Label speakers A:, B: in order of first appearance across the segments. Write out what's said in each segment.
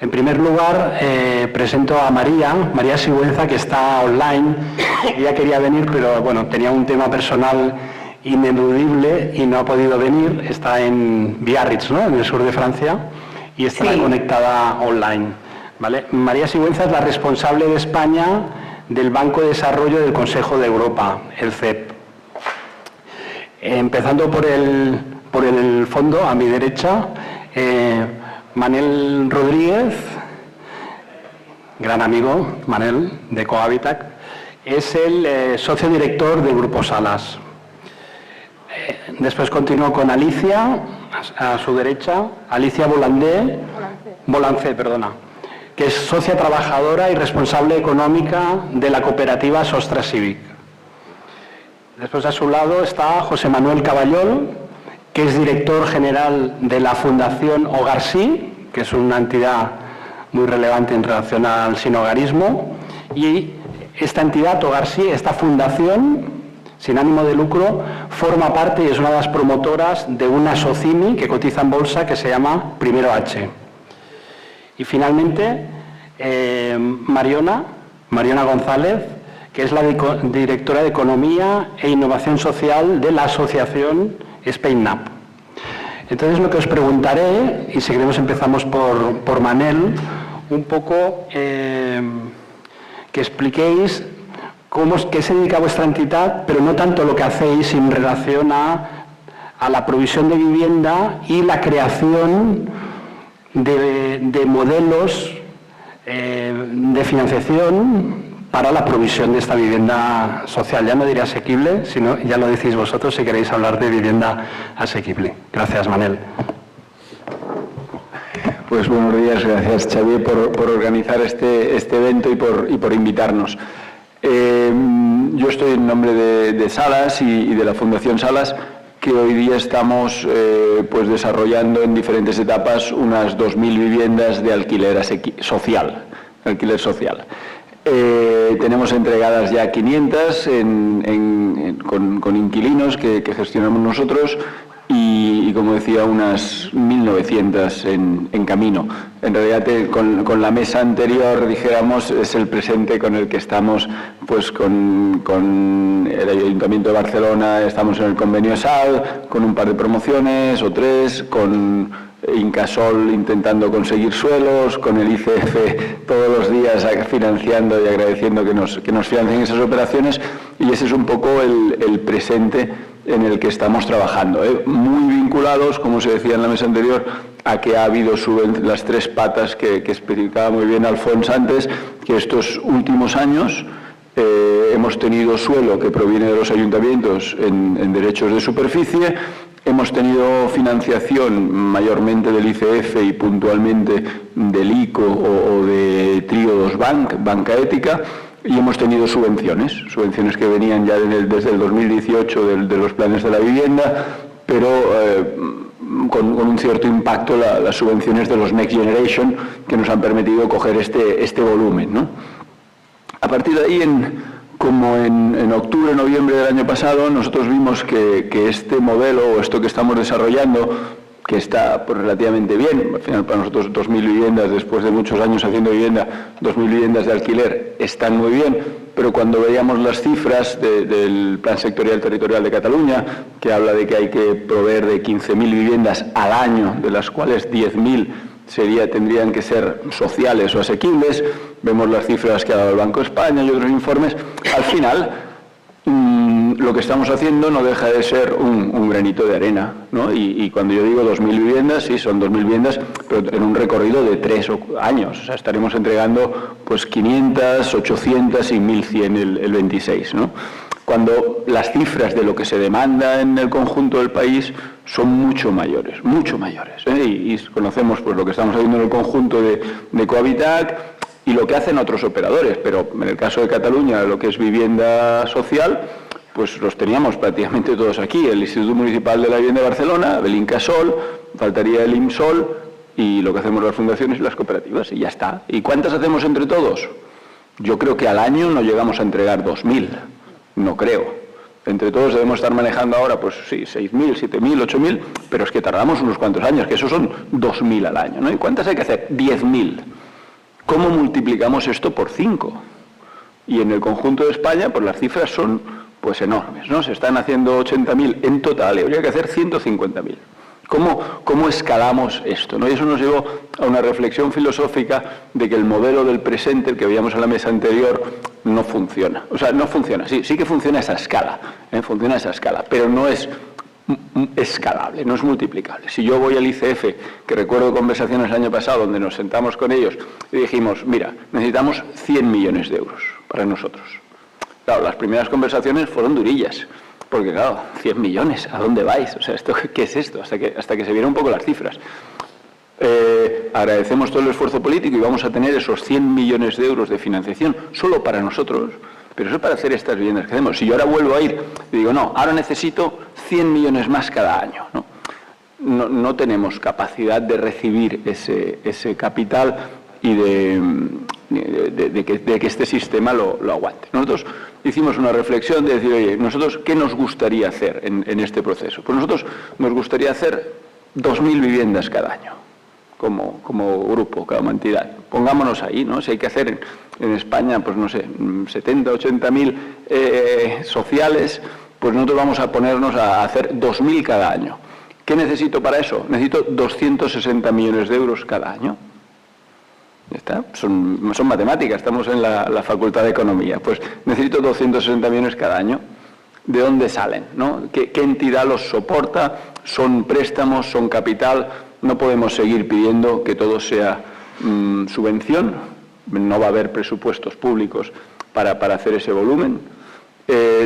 A: En primer lugar, presento a María Sigüenza, que está online. Ella quería venir, pero bueno, tenía un tema personal ineludible y no ha podido venir. Está en Biarritz, ¿no?, en el sur de Francia, y estará conectada online. ¿Vale? María Sigüenza es la responsable de España del Banco de Desarrollo del Consejo de Europa, el CEP. Empezando por el fondo, a mi derecha, Manel Rodríguez, gran amigo, Manel, de Cohabitac, es el socio director del Grupo Salas. Después continúo con Alicia, a su derecha, Alicia Bolancé, que es socia trabajadora y responsable económica de la cooperativa Sostra Civic. Después a su lado está José Manuel Caballol, que es director general de la Fundación Hogar Sí, que es una entidad muy relevante en relación al sinhogarismo. Y esta entidad, Hogar Sí, esta fundación sin ánimo de lucro, forma parte y es una de las promotoras de una SOCIMI que cotiza en bolsa que se llama Primero H. Y finalmente, Mariona González, que es la directora de Economía e Innovación Social de la asociación SpainNap. Entonces, lo que os preguntaré, y si queremos empezamos por Manel, un poco que expliquéis qué se dedica a vuestra entidad, pero no tanto lo que hacéis en relación a la provisión de vivienda y la creación de modelos de financiación para la provisión de esta vivienda social. Ya no diré asequible, sino ya lo decís vosotros si queréis hablar de vivienda asequible. Gracias, Manel.
B: Pues buenos días, gracias Xavier por organizar este evento y por invitarnos. Yo estoy en nombre de Salas y de la Fundación Salas, que hoy día estamos pues desarrollando en diferentes etapas unas 2.000 viviendas de alquiler social. Tenemos entregadas ya 500 con inquilinos que gestionamos nosotros y como decía, unas 1.900 en camino. En realidad, con la mesa anterior, dijéramos, es el presente con el que estamos, pues con el Ayuntamiento de Barcelona, estamos en el convenio SAL, con un par de promociones o 3, con Incasol intentando conseguir suelos, con el ICF todos los días financiando y agradeciendo que nos financien esas operaciones, y ese es un poco el presente en el que estamos trabajando, muy vinculados, como se decía en la mesa anterior, a que ha habido las 3 patas que especificaba muy bien Alfons antes, que estos últimos años hemos tenido suelo que proviene de los ayuntamientos en derechos de superficie, hemos tenido financiación mayormente del ICF y puntualmente del ICO o de Tríodos Bank, Banca Ética, y hemos tenido subvenciones que venían ya desde el 2018 de los planes de la vivienda, pero con un cierto impacto las subvenciones de los Next Generation que nos han permitido coger este volumen, ¿no? A partir de ahí, como en octubre, noviembre del año pasado, nosotros vimos que este modelo o esto que estamos desarrollando, que está pues relativamente bien, al final para nosotros 2.000 viviendas, después de muchos años haciendo vivienda, 2.000 viviendas de alquiler están muy bien, pero cuando veíamos las cifras del Plan Sectorial Territorial de Cataluña, que habla de que hay que proveer de 15.000 viviendas al año, de las cuales 10.000 tendrían que ser sociales o asequibles, vemos las cifras que ha dado el Banco de España y otros informes, al final lo que estamos haciendo no deja de ser un granito de arena, ¿no? Y cuando yo digo 2.000 viviendas, sí, son 2.000 viviendas, pero en un recorrido de 3 años. O sea, estaremos entregando pues 500, 800 y 1.100 el 26, ¿no? Cuando las cifras de lo que se demanda en el conjunto del país son mucho mayores, ¿eh? Y conocemos pues lo que estamos haciendo en el conjunto de Cohabitac y lo que hacen otros operadores, pero en el caso de Cataluña, lo que es vivienda social, pues los teníamos prácticamente todos aquí, el Instituto Municipal de la Vivienda de Barcelona, el Incasol, faltaría el IMSOL y lo que hacemos las fundaciones y las cooperativas, y ya está. ¿Y cuántas hacemos entre todos? Yo creo que al año no llegamos a entregar 2.000, no creo. Entre todos debemos estar manejando ahora, pues sí, 6.000, 7.000, 8.000, pero es que tardamos unos cuantos años, que esos son 2.000 al año, ¿no? ¿Y cuántas hay que hacer? 10.000. ¿Cómo multiplicamos esto por 5? Y en el conjunto de España, pues las cifras son pues enormes, ¿no? Se están haciendo 80.000 en total y habría que hacer 150.000. ¿Cómo escalamos esto, ¿no? Y eso nos llevó a una reflexión filosófica de que el modelo del presente, el que veíamos en la mesa anterior, no funciona. O sea, no funciona, sí que funciona a esa escala, funciona a esa escala, pero no es escalable, no es multiplicable. Si yo voy al ICF, que recuerdo conversaciones el año pasado donde nos sentamos con ellos y dijimos, mira, necesitamos 100 millones de euros para nosotros. Claro, las primeras conversaciones fueron durillas, porque claro, 100 millones, ¿a dónde vais? O sea, ¿qué es esto? Hasta que se vieron un poco las cifras. Agradecemos todo el esfuerzo político y vamos a tener esos 100 millones de euros de financiación solo para nosotros, pero eso es para hacer estas viviendas que hacemos. Si yo ahora vuelvo a ir y digo, no, ahora necesito 100 millones más cada año, no tenemos capacidad de recibir ese capital y de que este sistema lo aguante. Nosotros hicimos una reflexión de decir, oye, nosotros, ¿qué nos gustaría hacer en este proceso? Pues nosotros nos gustaría hacer 2.000 viviendas cada año, como grupo, como entidad. Pongámonos ahí, ¿no? Si hay que hacer en España, pues no sé, 70, 80.000 sociales, pues nosotros vamos a ponernos a hacer 2.000 cada año. ¿Qué necesito para eso? Necesito 260 millones de euros cada año. Ya está, son matemáticas, estamos en la Facultad de Economía. Pues necesito 260 millones cada año. ¿De dónde salen, ¿no? ¿Qué entidad los soporta? ¿Son préstamos? ¿Son capital? No podemos seguir pidiendo que todo sea subvención. No va a haber presupuestos públicos para hacer ese volumen.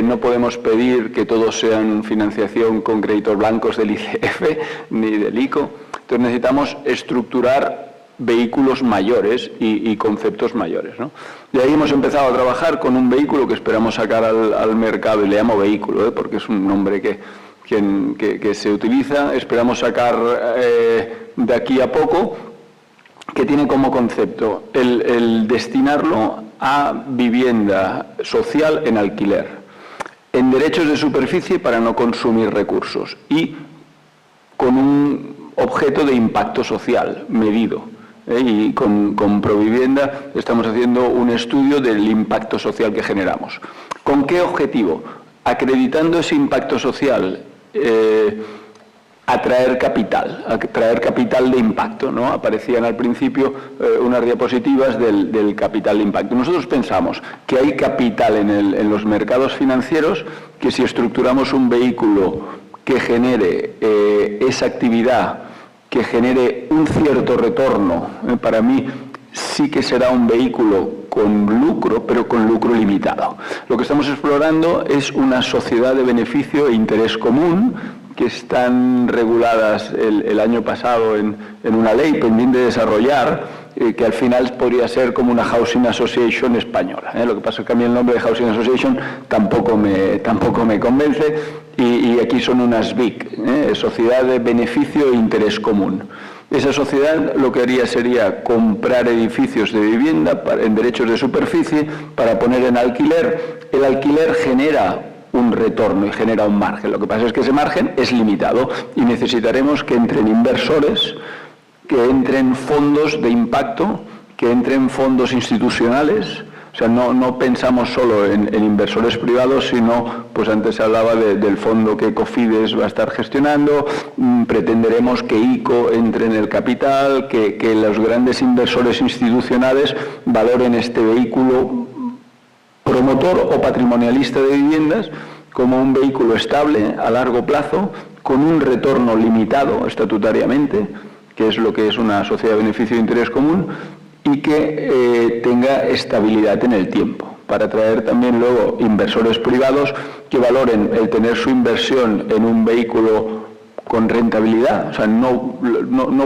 B: No podemos pedir que todos sean financiación con créditos blancos del ICF ni del ICO. Entonces necesitamos estructurar vehículos mayores y conceptos mayores, ¿no? Y ahí hemos empezado a trabajar con un vehículo que esperamos sacar al mercado, y le llamo vehículo, porque es un nombre que se utiliza. Esperamos sacar de aquí a poco, que tiene como concepto el destinarlo a vivienda social en alquiler, en derechos de superficie para no consumir recursos y con un objeto de impacto social medido. Y con Provivienda estamos haciendo un estudio del impacto social que generamos. ¿Con qué objetivo? Acreditando ese impacto social, atraer capital de impacto, ¿no? Aparecían al principio unas diapositivas del capital de impacto. Nosotros pensamos que hay capital en los mercados financieros, que si estructuramos un vehículo que genere esa actividad, que genere un cierto retorno, para mí sí que será un vehículo con lucro, pero con lucro limitado. Lo que estamos explorando es una sociedad de beneficio e interés común, que están reguladas el año pasado en una ley pendiente de desarrollar, que al final podría ser como una Housing Association española. Lo que pasa es que a mí el nombre de Housing Association tampoco me convence, y aquí son unas BIC, Sociedad de Beneficio e Interés Común. Esa sociedad lo que haría sería comprar edificios de vivienda en derechos de superficie para poner en alquiler. El alquiler genera un retorno y genera un margen. Lo que pasa es que ese margen es limitado y necesitaremos que entren inversores, que entren fondos de impacto, que entren fondos institucionales. O sea, no pensamos solo en inversores privados, sino, pues antes se hablaba del fondo que Cofides va a estar gestionando. Pretenderemos que ICO entre en el capital, que los grandes inversores institucionales valoren este vehículo promotor o patrimonialista de viviendas como un vehículo estable a largo plazo, con un retorno limitado estatutariamente, que es lo que es una sociedad de beneficio e interés común, y que tenga estabilidad en el tiempo, para atraer también luego inversores privados que valoren el tener su inversión en un vehículo con rentabilidad. O sea, no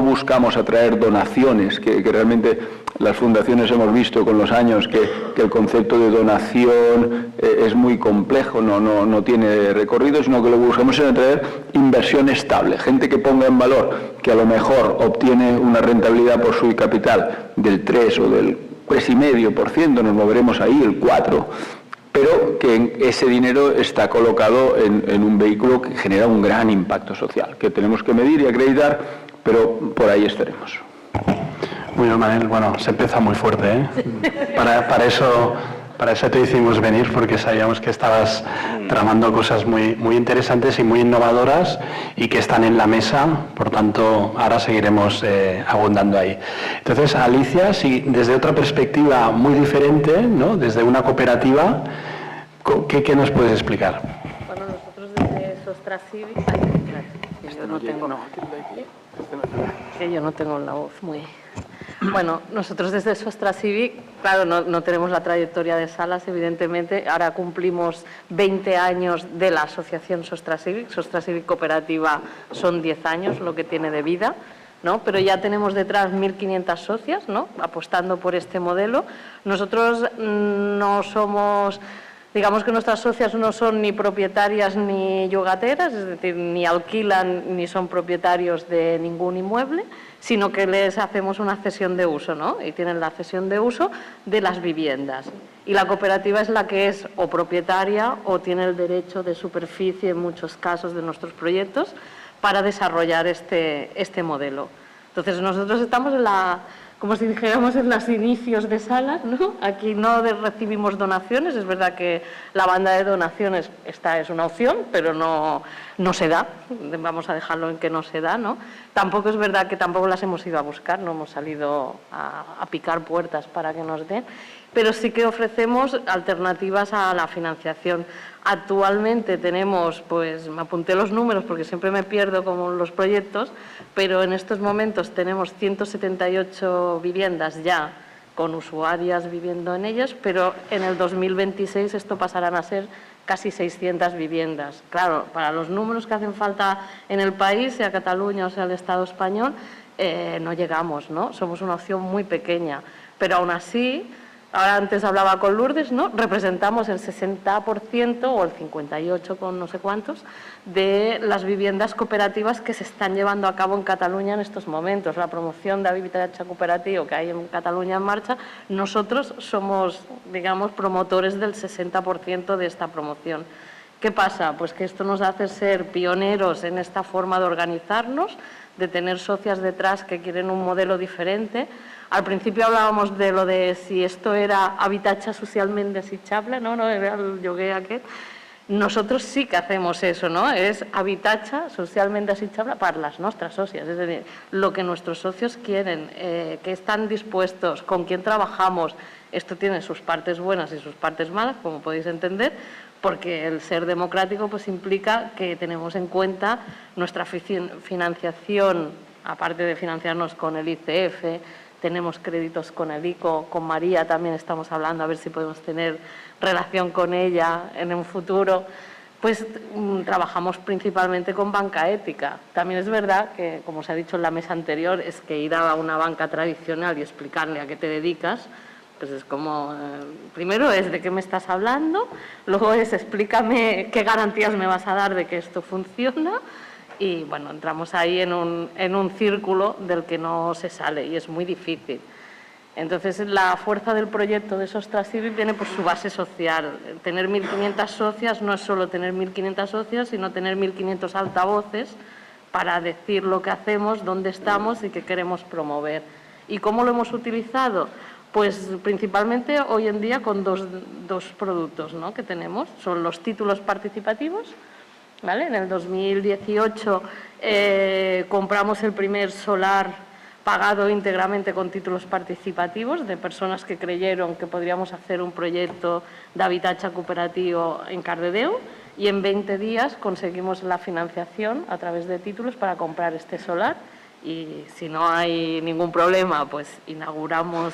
B: buscamos atraer donaciones, que realmente las fundaciones hemos visto con los años que el concepto de donación es muy complejo, no tiene recorrido, sino que lo que buscamos es atraer inversión estable, gente que ponga en valor, que a lo mejor obtiene una rentabilidad por su capital del 3 o del 3,5%, nos moveremos ahí, el 4%, pero que ese dinero está colocado en un vehículo que genera un gran impacto social, que tenemos que medir y acreditar, pero por ahí estaremos.
A: Muy bien, Manel. Bueno, se empieza muy fuerte, ¿eh? Para eso te hicimos venir, porque sabíamos que estabas tramando cosas muy interesantes y muy innovadoras y que están en la mesa, por tanto, ahora seguiremos abundando ahí. Entonces, Alicia, si desde otra perspectiva muy diferente, ¿no? Desde una cooperativa, ¿qué nos puedes explicar?
C: Bueno, nosotros desde Sostracivic... Yo no tengo la voz muy... Bueno, nosotros desde Sostracivic, claro, no tenemos la trayectoria de Salas, evidentemente. Ahora cumplimos 20 años de la asociación Sostracivic. Sostracivic Cooperativa son 10 años lo que tiene de vida, ¿no? Pero ya tenemos detrás 1.500 socias, ¿no? Apostando por este modelo. Nosotros no somos... Digamos que nuestras socias no son ni propietarias ni yogateras, es decir, ni alquilan ni son propietarios de ningún inmueble, sino que les hacemos una cesión de uso, ¿no? Y tienen la cesión de uso de las viviendas. Y la cooperativa es la que es o propietaria o tiene el derecho de superficie en muchos casos de nuestros proyectos para desarrollar este modelo. Entonces, nosotros estamos como si dijéramos en los inicios de Salas, ¿no? Aquí no recibimos donaciones, es verdad que la banda de donaciones esta es una opción, pero no se da, vamos a dejarlo en que no se da, ¿no? Tampoco es verdad que tampoco las hemos ido a buscar, no hemos salido a picar puertas para que nos den, pero sí que ofrecemos alternativas a la financiación. Actualmente tenemos, pues me apunté los números porque siempre me pierdo con los proyectos, pero en estos momentos tenemos 178 viviendas ya con usuarias viviendo en ellas, pero en el 2026 esto pasarán a ser casi 600 viviendas. Claro, para los números que hacen falta en el país, sea Cataluña o sea el Estado español, no llegamos, ¿no? Somos una opción muy pequeña, pero aún así... Ahora antes hablaba con Lourdes, ¿no? Representamos el 60% o el 58% con no sé cuántos de las viviendas cooperativas que se están llevando a cabo en Cataluña en estos momentos. La promoción de habitatge cooperativo que hay en Cataluña en marcha, nosotros somos, digamos, promotores del 60% de esta promoción. ¿Qué pasa? Pues que esto nos hace ser pioneros en esta forma de organizarnos, de tener socias detrás que quieren un modelo diferente. Al principio hablábamos de lo de si esto era habitatge socialment desitjable, no era el lloguer aquest. Nosotros sí que hacemos eso, ¿no? Es habitatge socialment desitjable para las nuestras socias, es decir, lo que nuestros socios quieren, que están dispuestos, con quién trabajamos. Esto tiene sus partes buenas y sus partes malas, como podéis entender, porque el ser democrático pues implica que tenemos en cuenta nuestra financiación, aparte de financiarnos con el ICF, tenemos créditos con el ICO, con María también estamos hablando a ver si podemos tener relación con ella en un futuro, pues trabajamos principalmente con banca ética. También es verdad que, como se ha dicho en la mesa anterior, es que ir a una banca tradicional y explicarle a qué te dedicas, pues es como, primero es de qué me estás hablando, luego es explícame qué garantías me vas a dar de que esto funciona y bueno, entramos ahí en un círculo del que no se sale y es muy difícil. Entonces la fuerza del proyecto de Sostracivic viene por su base social. Tener 1.500 socias no es solo tener 1.500 socias, sino tener 1.500 altavoces para decir lo que hacemos, dónde estamos y qué queremos promover. ¿Y cómo lo hemos utilizado? Pues principalmente hoy en día con dos productos, ¿no? Que tenemos, son los títulos participativos, ¿vale? En el 2018 compramos el primer solar pagado íntegramente con títulos participativos de personas que creyeron que podríamos hacer un proyecto de habitatge cooperativo en Cardedeu y en 20 días conseguimos la financiación a través de títulos para comprar este solar y si no hay ningún problema pues inauguramos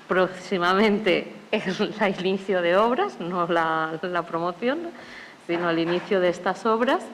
C: próximamente el inicio de obras, no la promoción, sino el inicio de estas obras.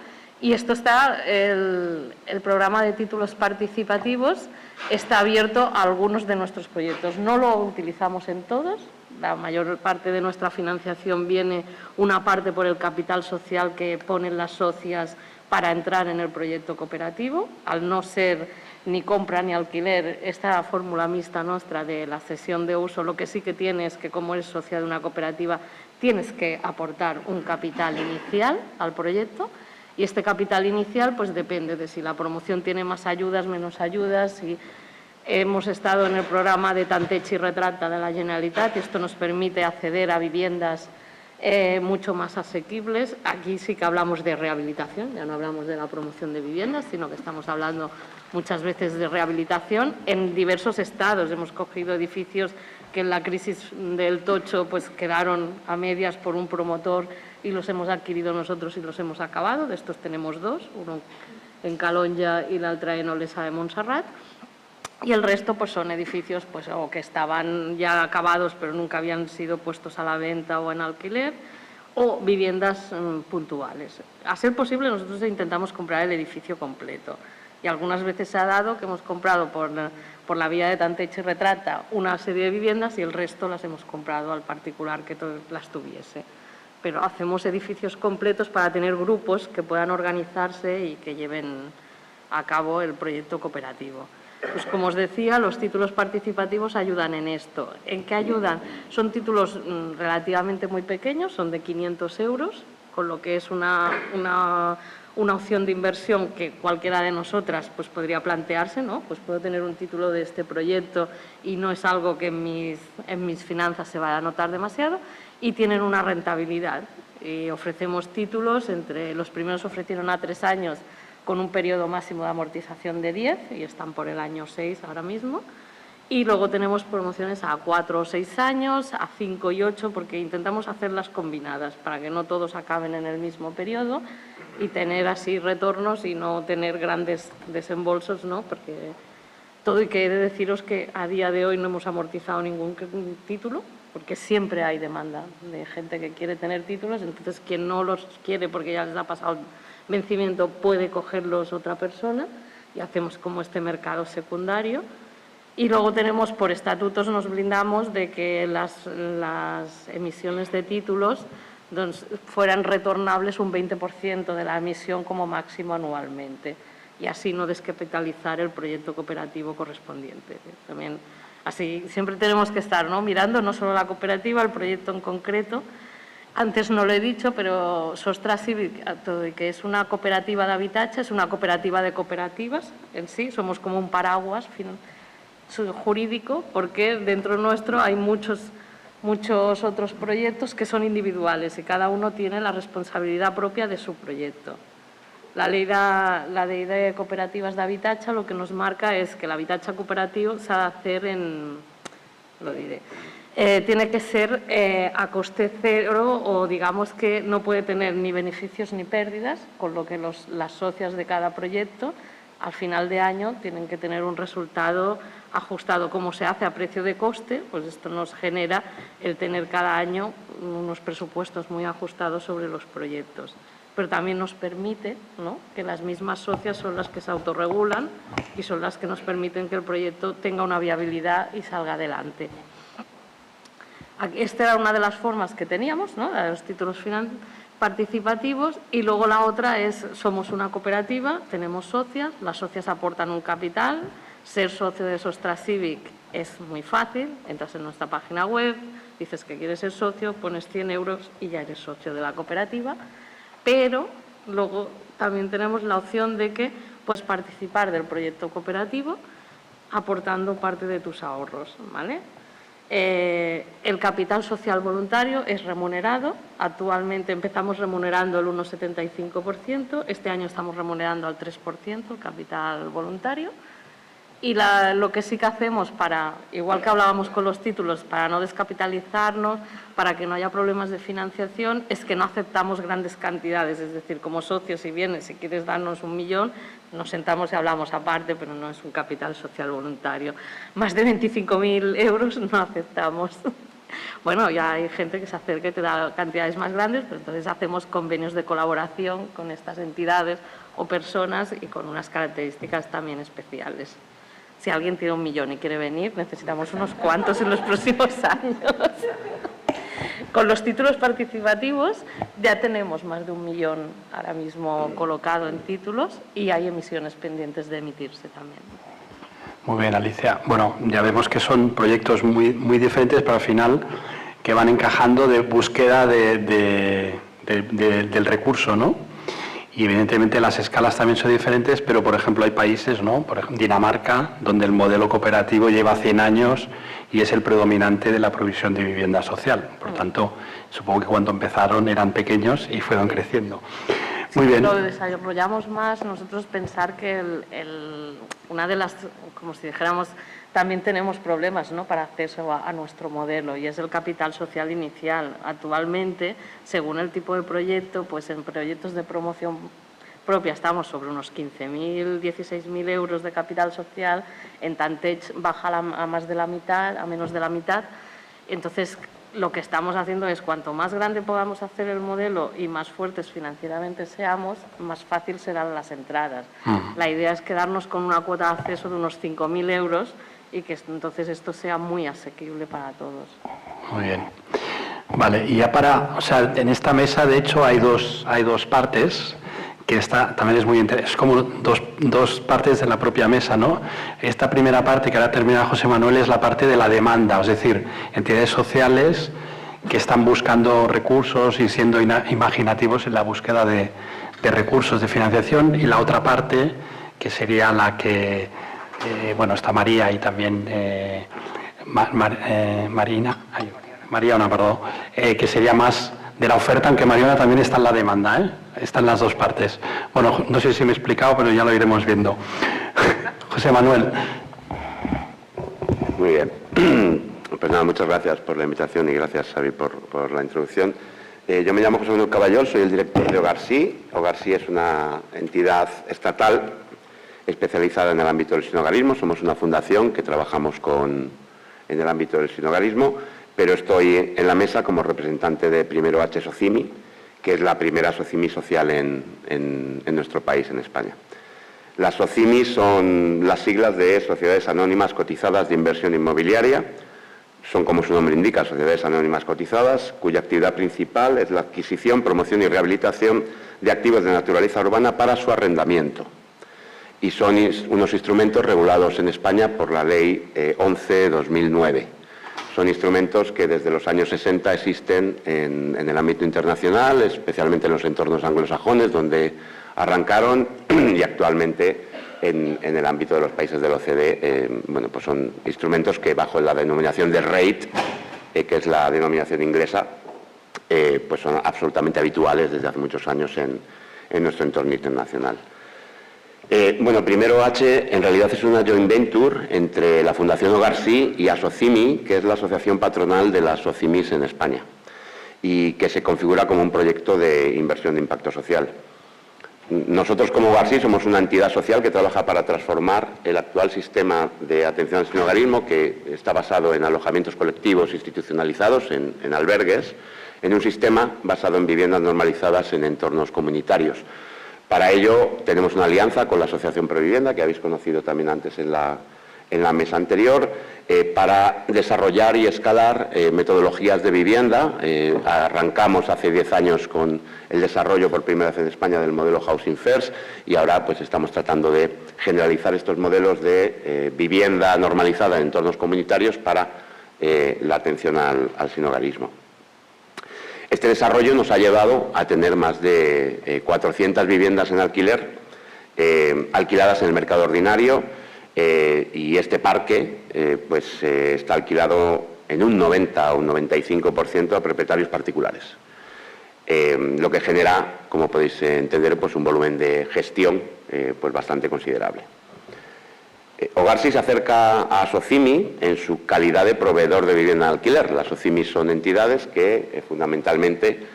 C: Y esto está, el programa de títulos participativos está abierto a algunos de nuestros proyectos. No lo utilizamos en todos, la mayor parte de nuestra financiación viene una parte por el capital social que ponen las socias para entrar en el proyecto cooperativo, al no ser ni compra ni alquiler, esta fórmula mixta nuestra de la cesión de uso, lo que sí que tiene es que como eres socia de una cooperativa tienes que aportar un capital inicial al proyecto y este capital inicial pues depende de si la promoción tiene más ayudas, menos ayudas, si hemos estado en el programa de Tanteig i Retracta de la Generalitat y esto nos permite acceder a viviendas mucho más asequibles. Aquí sí que hablamos de rehabilitación, ya no hablamos de la promoción de viviendas, sino que estamos hablando muchas veces de rehabilitación en diversos estados. Hemos cogido edificios que en la crisis del tocho pues quedaron a medias por un promotor y los hemos adquirido nosotros y los hemos acabado. De estos tenemos dos, uno en Calonja y la otra en Olesa de Montserrat. Y el resto pues son edificios pues, o que estaban ya acabados pero nunca habían sido puestos a la venta o en alquiler, o viviendas puntuales. A ser posible nosotros intentamos comprar el edificio completo y algunas veces se ha dado que hemos comprado por la vía de Tanteig i Retracta una serie de viviendas y el resto las hemos comprado al particular que las tuviese. Pero hacemos edificios completos para tener grupos que puedan organizarse y que lleven a cabo el proyecto cooperativo. Pues como os decía, los títulos participativos ayudan en esto. ¿En qué ayudan? Son títulos relativamente muy pequeños, son de 500 euros, con lo que es una opción de inversión que cualquiera de nosotras pues, podría plantearse, ¿no? Pues puedo tener un título de este proyecto y no es algo que en mis finanzas se vaya a notar demasiado, y tienen una rentabilidad. Y ofrecemos títulos, los primeros ofrecieron a 3 años, con un periodo máximo de amortización de 10 y están por el año 6 ahora mismo. Y luego tenemos promociones a 4 o 6 años, a 5 y 8, porque intentamos hacerlas combinadas para que no todos acaben en el mismo periodo y tener así retornos y no tener grandes desembolsos, ¿no? Porque todo, y que he de deciros que a día de hoy no hemos amortizado ningún título, porque siempre hay demanda de gente que quiere tener títulos, entonces quien no los quiere porque ya les ha pasado vencimiento puede cogerlos otra persona y hacemos como este mercado secundario. Y luego tenemos, por estatutos nos blindamos de que las emisiones de títulos fueran retornables un 20% de la emisión como máximo anualmente y así no descapitalizar el proyecto cooperativo correspondiente. También así siempre tenemos que estar, ¿no?, mirando no solo la cooperativa, el proyecto en concreto. Antes no lo he dicho, pero Sostra Cívic, que es una cooperativa de habitatge, es una cooperativa de cooperativas en sí, somos como un paraguas jurídico, porque dentro nuestro hay muchos otros proyectos que son individuales y cada uno tiene la responsabilidad propia de su proyecto. La ley de cooperativas de habitatge lo que nos marca es que el habitatge cooperativo se ha de hacer tiene que ser a coste cero, o digamos que no puede tener ni beneficios ni pérdidas, con lo que las socias de cada proyecto al final de año tienen que tener un resultado ajustado. Como se hace a precio de coste, pues esto nos genera el tener cada año unos presupuestos muy ajustados sobre los proyectos. Pero también nos permite, ¿no?, que las mismas socias son las que se autorregulan y son las que nos permiten que el proyecto tenga una viabilidad y salga adelante. Esta era una de las formas que teníamos, ¿no?, de los títulos participativos, y luego la otra es, somos una cooperativa, tenemos socias, las socias aportan un capital. Ser socio de Sostra Cívic es muy fácil, entras en nuestra página web, dices que quieres ser socio, pones 100 euros y ya eres socio de la cooperativa, pero luego también tenemos la opción de que puedes participar del proyecto cooperativo aportando parte de tus ahorros, ¿vale? El capital social voluntario es remunerado. Actualmente empezamos remunerando el 1,75%, este año estamos remunerando al 3% el capital voluntario. Y lo que sí que hacemos igual que hablábamos con los títulos, para no descapitalizarnos, para que no haya problemas de financiación, es que no aceptamos grandes cantidades. Es decir, como socios, si vienes, si quieres darnos 1 millón, nos sentamos y hablamos aparte, pero no es un capital social voluntario. Más de 25.000 euros no aceptamos. Bueno, ya hay gente que se acerca y te da cantidades más grandes, pero entonces hacemos convenios de colaboración con estas entidades o personas y con unas características también especiales. Si alguien tiene 1 millón y quiere venir, necesitamos unos cuantos en los próximos años. Con los títulos participativos ya tenemos más de 1 millón ahora mismo colocado en títulos y hay emisiones pendientes de emitirse también.
A: Muy bien, Alicia. Bueno, ya vemos que son proyectos muy diferentes, pero al final que van encajando de búsqueda del recurso, ¿no? Y evidentemente las escalas también son diferentes, pero por ejemplo hay países, ¿no? Por ejemplo, Dinamarca, donde el modelo cooperativo lleva 100 años y es el predominante de la provisión de vivienda social. Por tanto, supongo que cuando empezaron eran pequeños y fueron creciendo. Muy bien.
C: Lo desarrollamos más, nosotros pensar que una de las, como si dijéramos, también tenemos problemas, ¿no?, para acceso a nuestro modelo, y es el capital social inicial. Actualmente, según el tipo de proyecto, pues en proyectos de promoción propia estamos sobre unos 15.000, 16.000 euros de capital social, en Tantech baja a más de la mitad, a menos de la mitad. Entonces, lo que estamos haciendo es, cuanto más grande podamos hacer el modelo y más fuertes financieramente seamos, más fácil serán las entradas. La idea es quedarnos con una cuota de acceso de unos 5.000 euros y que entonces esto sea muy asequible para todos.
A: Muy bien. Vale, y ya o sea, en esta mesa de hecho hay dos partes, que también es muy interesante, es como dos partes de la propia mesa, ¿no? Esta primera parte que ahora termina José Manuel es la parte de la demanda, es decir, entidades sociales que están buscando recursos y siendo imaginativos en la búsqueda de recursos de financiación, y la otra parte que sería la que, bueno, está María y también Mariana, perdón, que sería más de la oferta, aunque Mariana también está en la demanda, ¿eh? Están las dos partes. Bueno, no sé si me he explicado, pero ya lo iremos viendo. José Manuel.
D: Muy bien. Pues nada, muchas gracias por la invitación y gracias, Xavi, por la introducción. Yo me llamo José Manuel Caballol, soy el director de Hogarsí. Hogarsí es una entidad estatal especializada en el ámbito del sinhogarismo. Somos una fundación que trabajamos en el ámbito del sinhogarismo, pero estoy en la mesa como representante de Primero H Socimi, que es la primera Socimi social en nuestro país, en España. Las Socimi son las siglas de Sociedades Anónimas Cotizadas de Inversión Inmobiliaria. Son, como su nombre indica, sociedades anónimas cotizadas, cuya actividad principal es la adquisición, promoción y rehabilitación de activos de naturaleza urbana para su arrendamiento. Y son unos instrumentos regulados en España por la Ley 11/2009. Son instrumentos que desde los años 60 existen en el ámbito internacional, especialmente en los entornos anglosajones, donde arrancaron, y actualmente en el ámbito de los países del OCDE, bueno, pues son instrumentos que bajo la denominación de REIT, que es la denominación inglesa, pues son absolutamente habituales desde hace muchos años en nuestro entorno internacional. Bueno, Primero H en realidad es una joint venture entre la Fundación Hogarsí y Asocimi, que es la asociación patronal de las Socimis en España, y que se configura como un proyecto de inversión de impacto social. Nosotros como Hogarsí somos una entidad social que trabaja para transformar el actual sistema de atención al sinhogarismo, que está basado en alojamientos colectivos institucionalizados, en albergues, en un sistema basado en viviendas normalizadas en entornos comunitarios. Para ello tenemos una alianza con la Asociación Provivienda, que habéis conocido también antes en la mesa anterior, para desarrollar y escalar metodologías de vivienda. Arrancamos hace 10 años con el desarrollo por primera vez en España del modelo Housing First, y ahora pues estamos tratando de generalizar estos modelos de vivienda normalizada en entornos comunitarios para la atención al sinhogarismo. Este desarrollo nos ha llevado a tener más de 400 viviendas en alquiler, alquiladas en el mercado ordinario, y este parque está alquilado en un 90 o un 95% a propietarios particulares, lo que genera, como podéis entender, pues un volumen de gestión pues bastante considerable. Hogarsí se acerca a Socimi en su calidad de proveedor de vivienda en alquiler. Las Socimi son entidades que fundamentalmente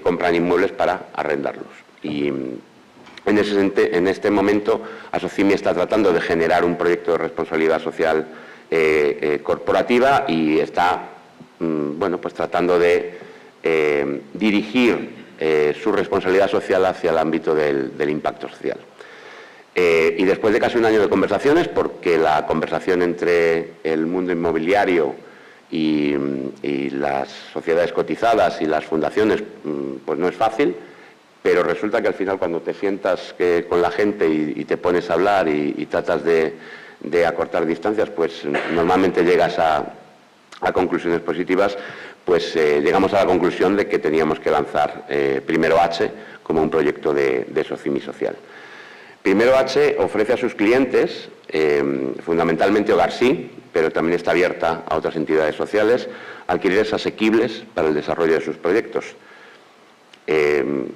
D: compran inmuebles para arrendarlos. Y en este momento Asocimi está tratando de generar un proyecto de responsabilidad social corporativa, y está pues tratando de dirigir su responsabilidad social hacia el ámbito del impacto social. Y después de casi un año de conversaciones, porque la conversación entre el mundo inmobiliario y las sociedades cotizadas y las fundaciones pues no es fácil, pero resulta que al final, cuando te sientas con la gente y te pones a hablar y tratas de acortar distancias, pues normalmente llegas a conclusiones positivas, pues llegamos a la conclusión de que teníamos que lanzar Primero H como un proyecto de Socimi social. Primero H ofrece a sus clientes, fundamentalmente Hogar Sí, pero también está abierta a otras entidades sociales, alquileres asequibles para el desarrollo de sus proyectos.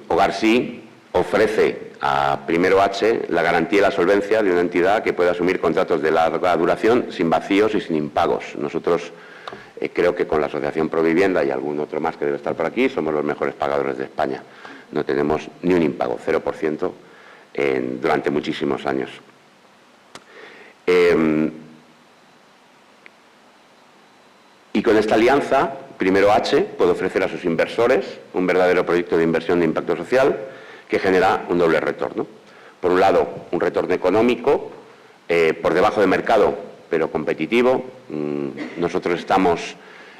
D: Hogar Sí ofrece a Primero H la garantía y la solvencia de una entidad que puede asumir contratos de larga duración sin vacíos y sin impagos. Nosotros creo que con la Asociación Provivienda y algún otro más que debe estar por aquí, somos los mejores pagadores de España. No tenemos ni un impago, 0% durante muchísimos años. Y con esta alianza, Primero H puede ofrecer a sus inversores un verdadero proyecto de inversión de impacto social que genera un doble retorno. Por un lado, un retorno económico por debajo de mercado, pero competitivo. Nosotros estamos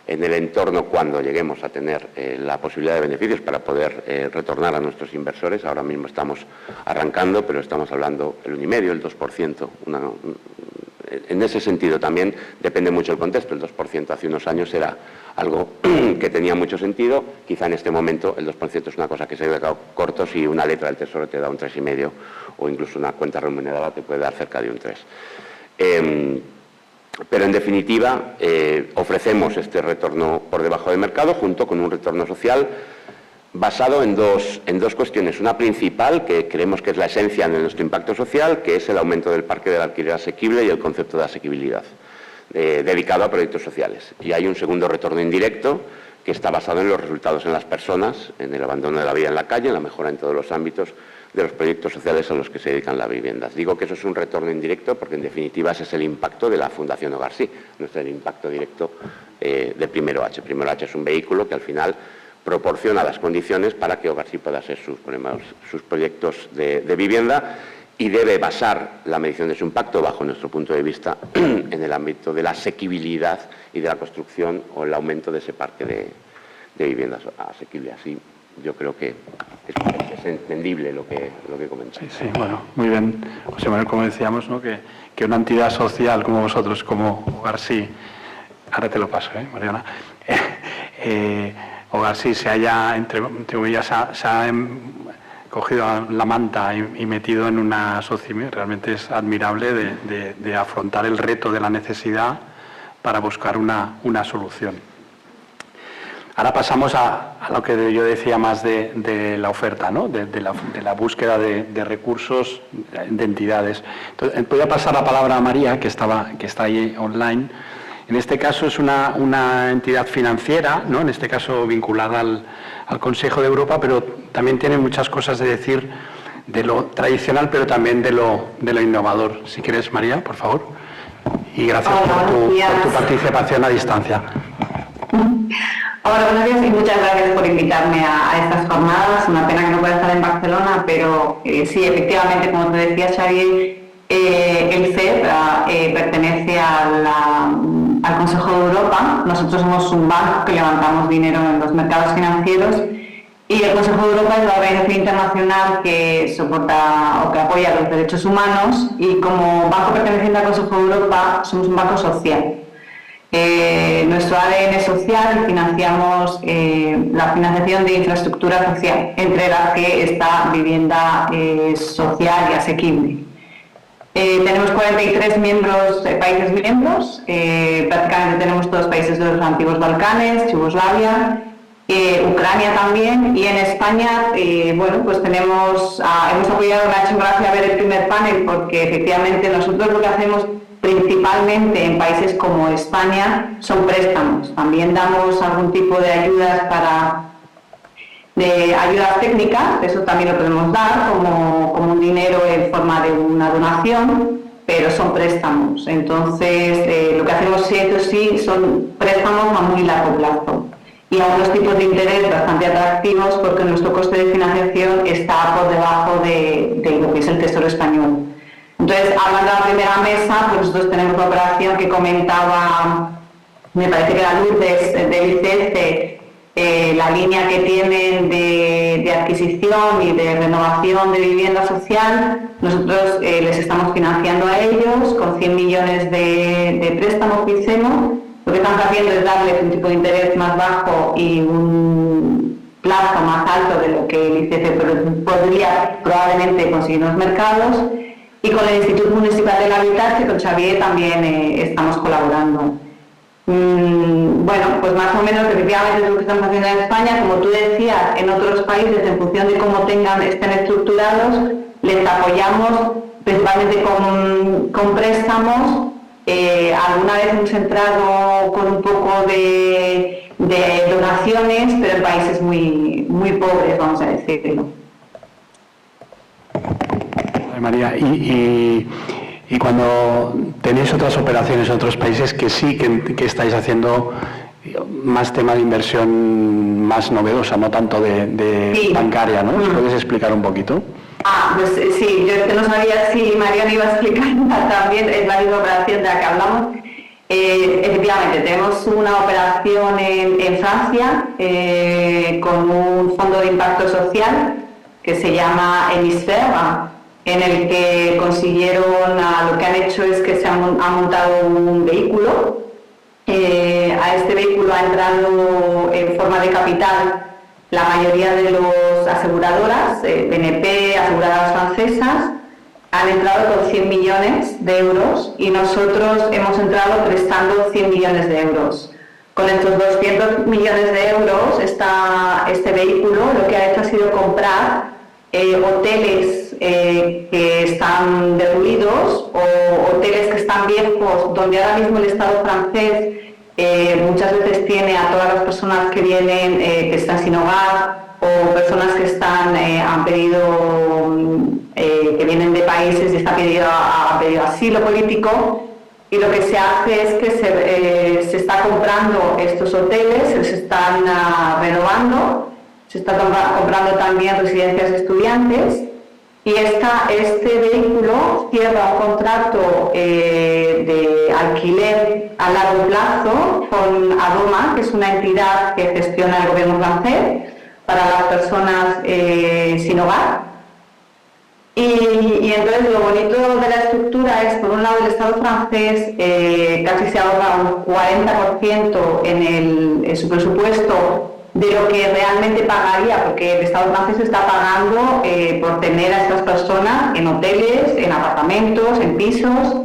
D: en el entorno cuando lleguemos a tener la posibilidad de beneficios para poder retornar a nuestros inversores. Ahora mismo estamos arrancando, pero estamos hablando el 1,5%, el 2%. En ese sentido también depende mucho el contexto. El 2% hace unos años era algo que tenía mucho sentido. Quizá en este momento el 2% es una cosa que se ha quedado corto si una letra del Tesoro te da un 3,5 o incluso una cuenta remunerada te puede dar cerca de un 3. Pero en definitiva ofrecemos este retorno por debajo del mercado junto con un retorno social basado en dos cuestiones. Una principal, que creemos que es la esencia de nuestro impacto social, que es el aumento del parque del alquiler asequible y el concepto de asequibilidad, dedicado a proyectos sociales. Y hay un segundo retorno indirecto, que está basado en los resultados en las personas, en el abandono de la vida en la calle, en la mejora en todos los ámbitos de los proyectos sociales a los que se dedican las viviendas. Digo que eso es un retorno indirecto porque, en definitiva, ese es el impacto de la Fundación Hogar Sí, no es el impacto directo de Primero H. Primero H es un vehículo que, al final, proporciona las condiciones para que Hogar Sí pueda hacer sus proyectos de vivienda y debe basar la medición de su impacto, bajo nuestro punto de vista, en el ámbito de la asequibilidad y de la construcción o el aumento de ese parque de viviendas asequibles. Así, yo creo que es entendible lo que comentáis.
A: Sí, bueno, muy bien. José Manuel, como decíamos, ¿no? que una entidad social como vosotros, como Hogar Sí, ahora te lo paso, Mariana, Hogar Sí se haya, entre comillas, se ha cogido la manta y metido en una Socimi. Realmente es admirable de afrontar el reto de la necesidad para buscar una solución. Ahora pasamos a lo que yo decía más de la oferta, ¿no? de la búsqueda de recursos de entidades. Entonces, voy a pasar la palabra a María, que está ahí online. En este caso es una entidad financiera, ¿no? En este caso vinculada al Consejo de Europa, pero también tiene muchas cosas de decir de lo tradicional, pero también de lo innovador. Si quieres, María, por favor. Y gracias por tu participación a distancia.
E: Hola, buenos días y muchas gracias por invitarme a estas jornadas. Una pena que no pueda estar en Barcelona, pero sí, efectivamente, como te decía, Xavier, el CEP pertenece al Consejo de Europa. Nosotros somos un banco que levantamos dinero en los mercados financieros y el Consejo de Europa es la organización internacional que soporta o que apoya los derechos humanos, y como banco perteneciente al Consejo de Europa somos un banco social. Nuestro ADN es social y financiamos la financiación de infraestructura social, entre las que está vivienda social y asequible. Tenemos 43 países miembros, prácticamente tenemos todos los países de los antiguos Balcanes, Yugoslavia, Ucrania también, y en España, bueno, pues hemos apoyado, me ha hecho gracia ver el primer panel, porque efectivamente nosotros lo que hacemos principalmente en países como España son préstamos. También damos algún tipo de ayudas de ayudas técnicas, eso también lo podemos dar como un dinero en forma de una donación, pero son préstamos. Entonces, lo que hacemos sí son préstamos a muy largo plazo y a unos tipos de interés bastante atractivos, porque nuestro coste de financiación está por debajo de lo que es el Tesoro español. Entonces, hablando de la primera mesa, pues nosotros tenemos la operación que comentaba, me parece que era Lourdes del ICF, la línea que tienen de adquisición y de renovación de vivienda social. Nosotros les estamos financiando a ellos con 100 millones de préstamos que hicimos. lo que estamos haciendo es darles un tipo de interés más bajo y un plazo más alto de lo que el ICC podría probablemente conseguir en los mercados. Y con el Instituto Municipal del Habitat, con Xavier también estamos colaborando. Bueno, pues más o menos efectivamente es lo que estamos haciendo en España. Como tú decías, en otros países, en función de cómo estén estructurados, les apoyamos principalmente con préstamos. Alguna vez hemos entrado con un poco de donaciones, pero en países muy pobres, vamos a decirlo.
A: María, y cuando tenéis otras operaciones en otros países que sí que estáis haciendo más tema de inversión más novedosa, no tanto de
E: sí.
A: bancaria, ¿no? ¿Nos puedes explicar un poquito?
E: Pues sí, yo no sabía si Mariana iba a explicar también, es la misma operación de la que hablamos. Efectivamente, tenemos una operación en Francia con un fondo de impacto social que se llama Hemisfera, en el que lo que han hecho es que se ha montado un vehículo. A este vehículo ha entrado en forma de capital la mayoría de las aseguradoras, BNP, aseguradoras francesas, han entrado con 100 millones de euros y nosotros hemos entrado prestando 100 millones de euros. Con estos 200 millones de euros, este vehículo lo que ha hecho ha sido comprar hoteles que están derruidos o hoteles que están viejos, donde ahora mismo el Estado francés muchas veces tiene a todas las personas que vienen, que están sin hogar, o personas que han pedido, que vienen de países y han pedido asilo político, y lo que se hace es que se está comprando estos hoteles, se están renovando, se está comprando también residencias de estudiantes, y este vehículo cierra un contrato de alquiler a largo plazo con Adoma, que es una entidad que gestiona el gobierno francés para las personas sin hogar. Y entonces lo bonito de la estructura es, por un lado, el Estado francés casi se ahorra un 40% en su presupuesto de lo que realmente pagaría, porque el Estado francés está pagando por tener a estas personas en hoteles, en apartamentos, en pisos,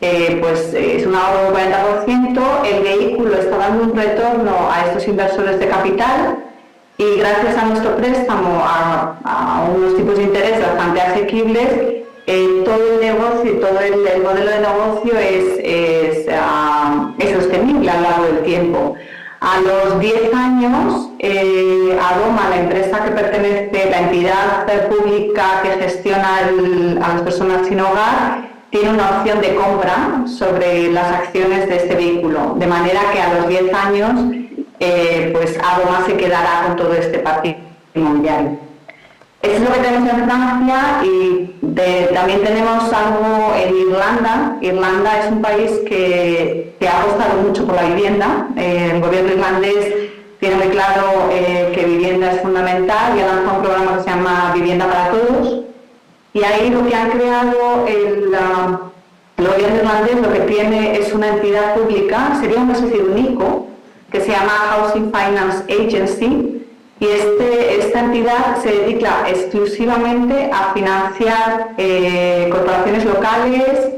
E: pues es un ahorro del 40%, el vehículo está dando un retorno a estos inversores de capital y gracias a nuestro préstamo a unos tipos de interés bastante asequibles, todo el negocio, todo el modelo de negocio es sostenible a lo largo del tiempo. A los 10 años, Adoma, la empresa que pertenece, la entidad pública que gestiona a las personas sin hogar, tiene una opción de compra sobre las acciones de este vehículo, de manera que a los 10 años pues Adoma se quedará con todo este patrimonio inmobiliario. Eso es lo que tenemos en Francia y también tenemos algo en Irlanda. Irlanda es un país que ha apostado mucho por la vivienda. El gobierno irlandés tiene muy claro que vivienda es fundamental y ha lanzado un programa que se llama Vivienda para Todos. Y ahí lo que han creado el gobierno irlandés, lo que tiene es una entidad pública, sería una especie de único, que se llama Housing Finance Agency. Y esta entidad se dedica exclusivamente a financiar corporaciones locales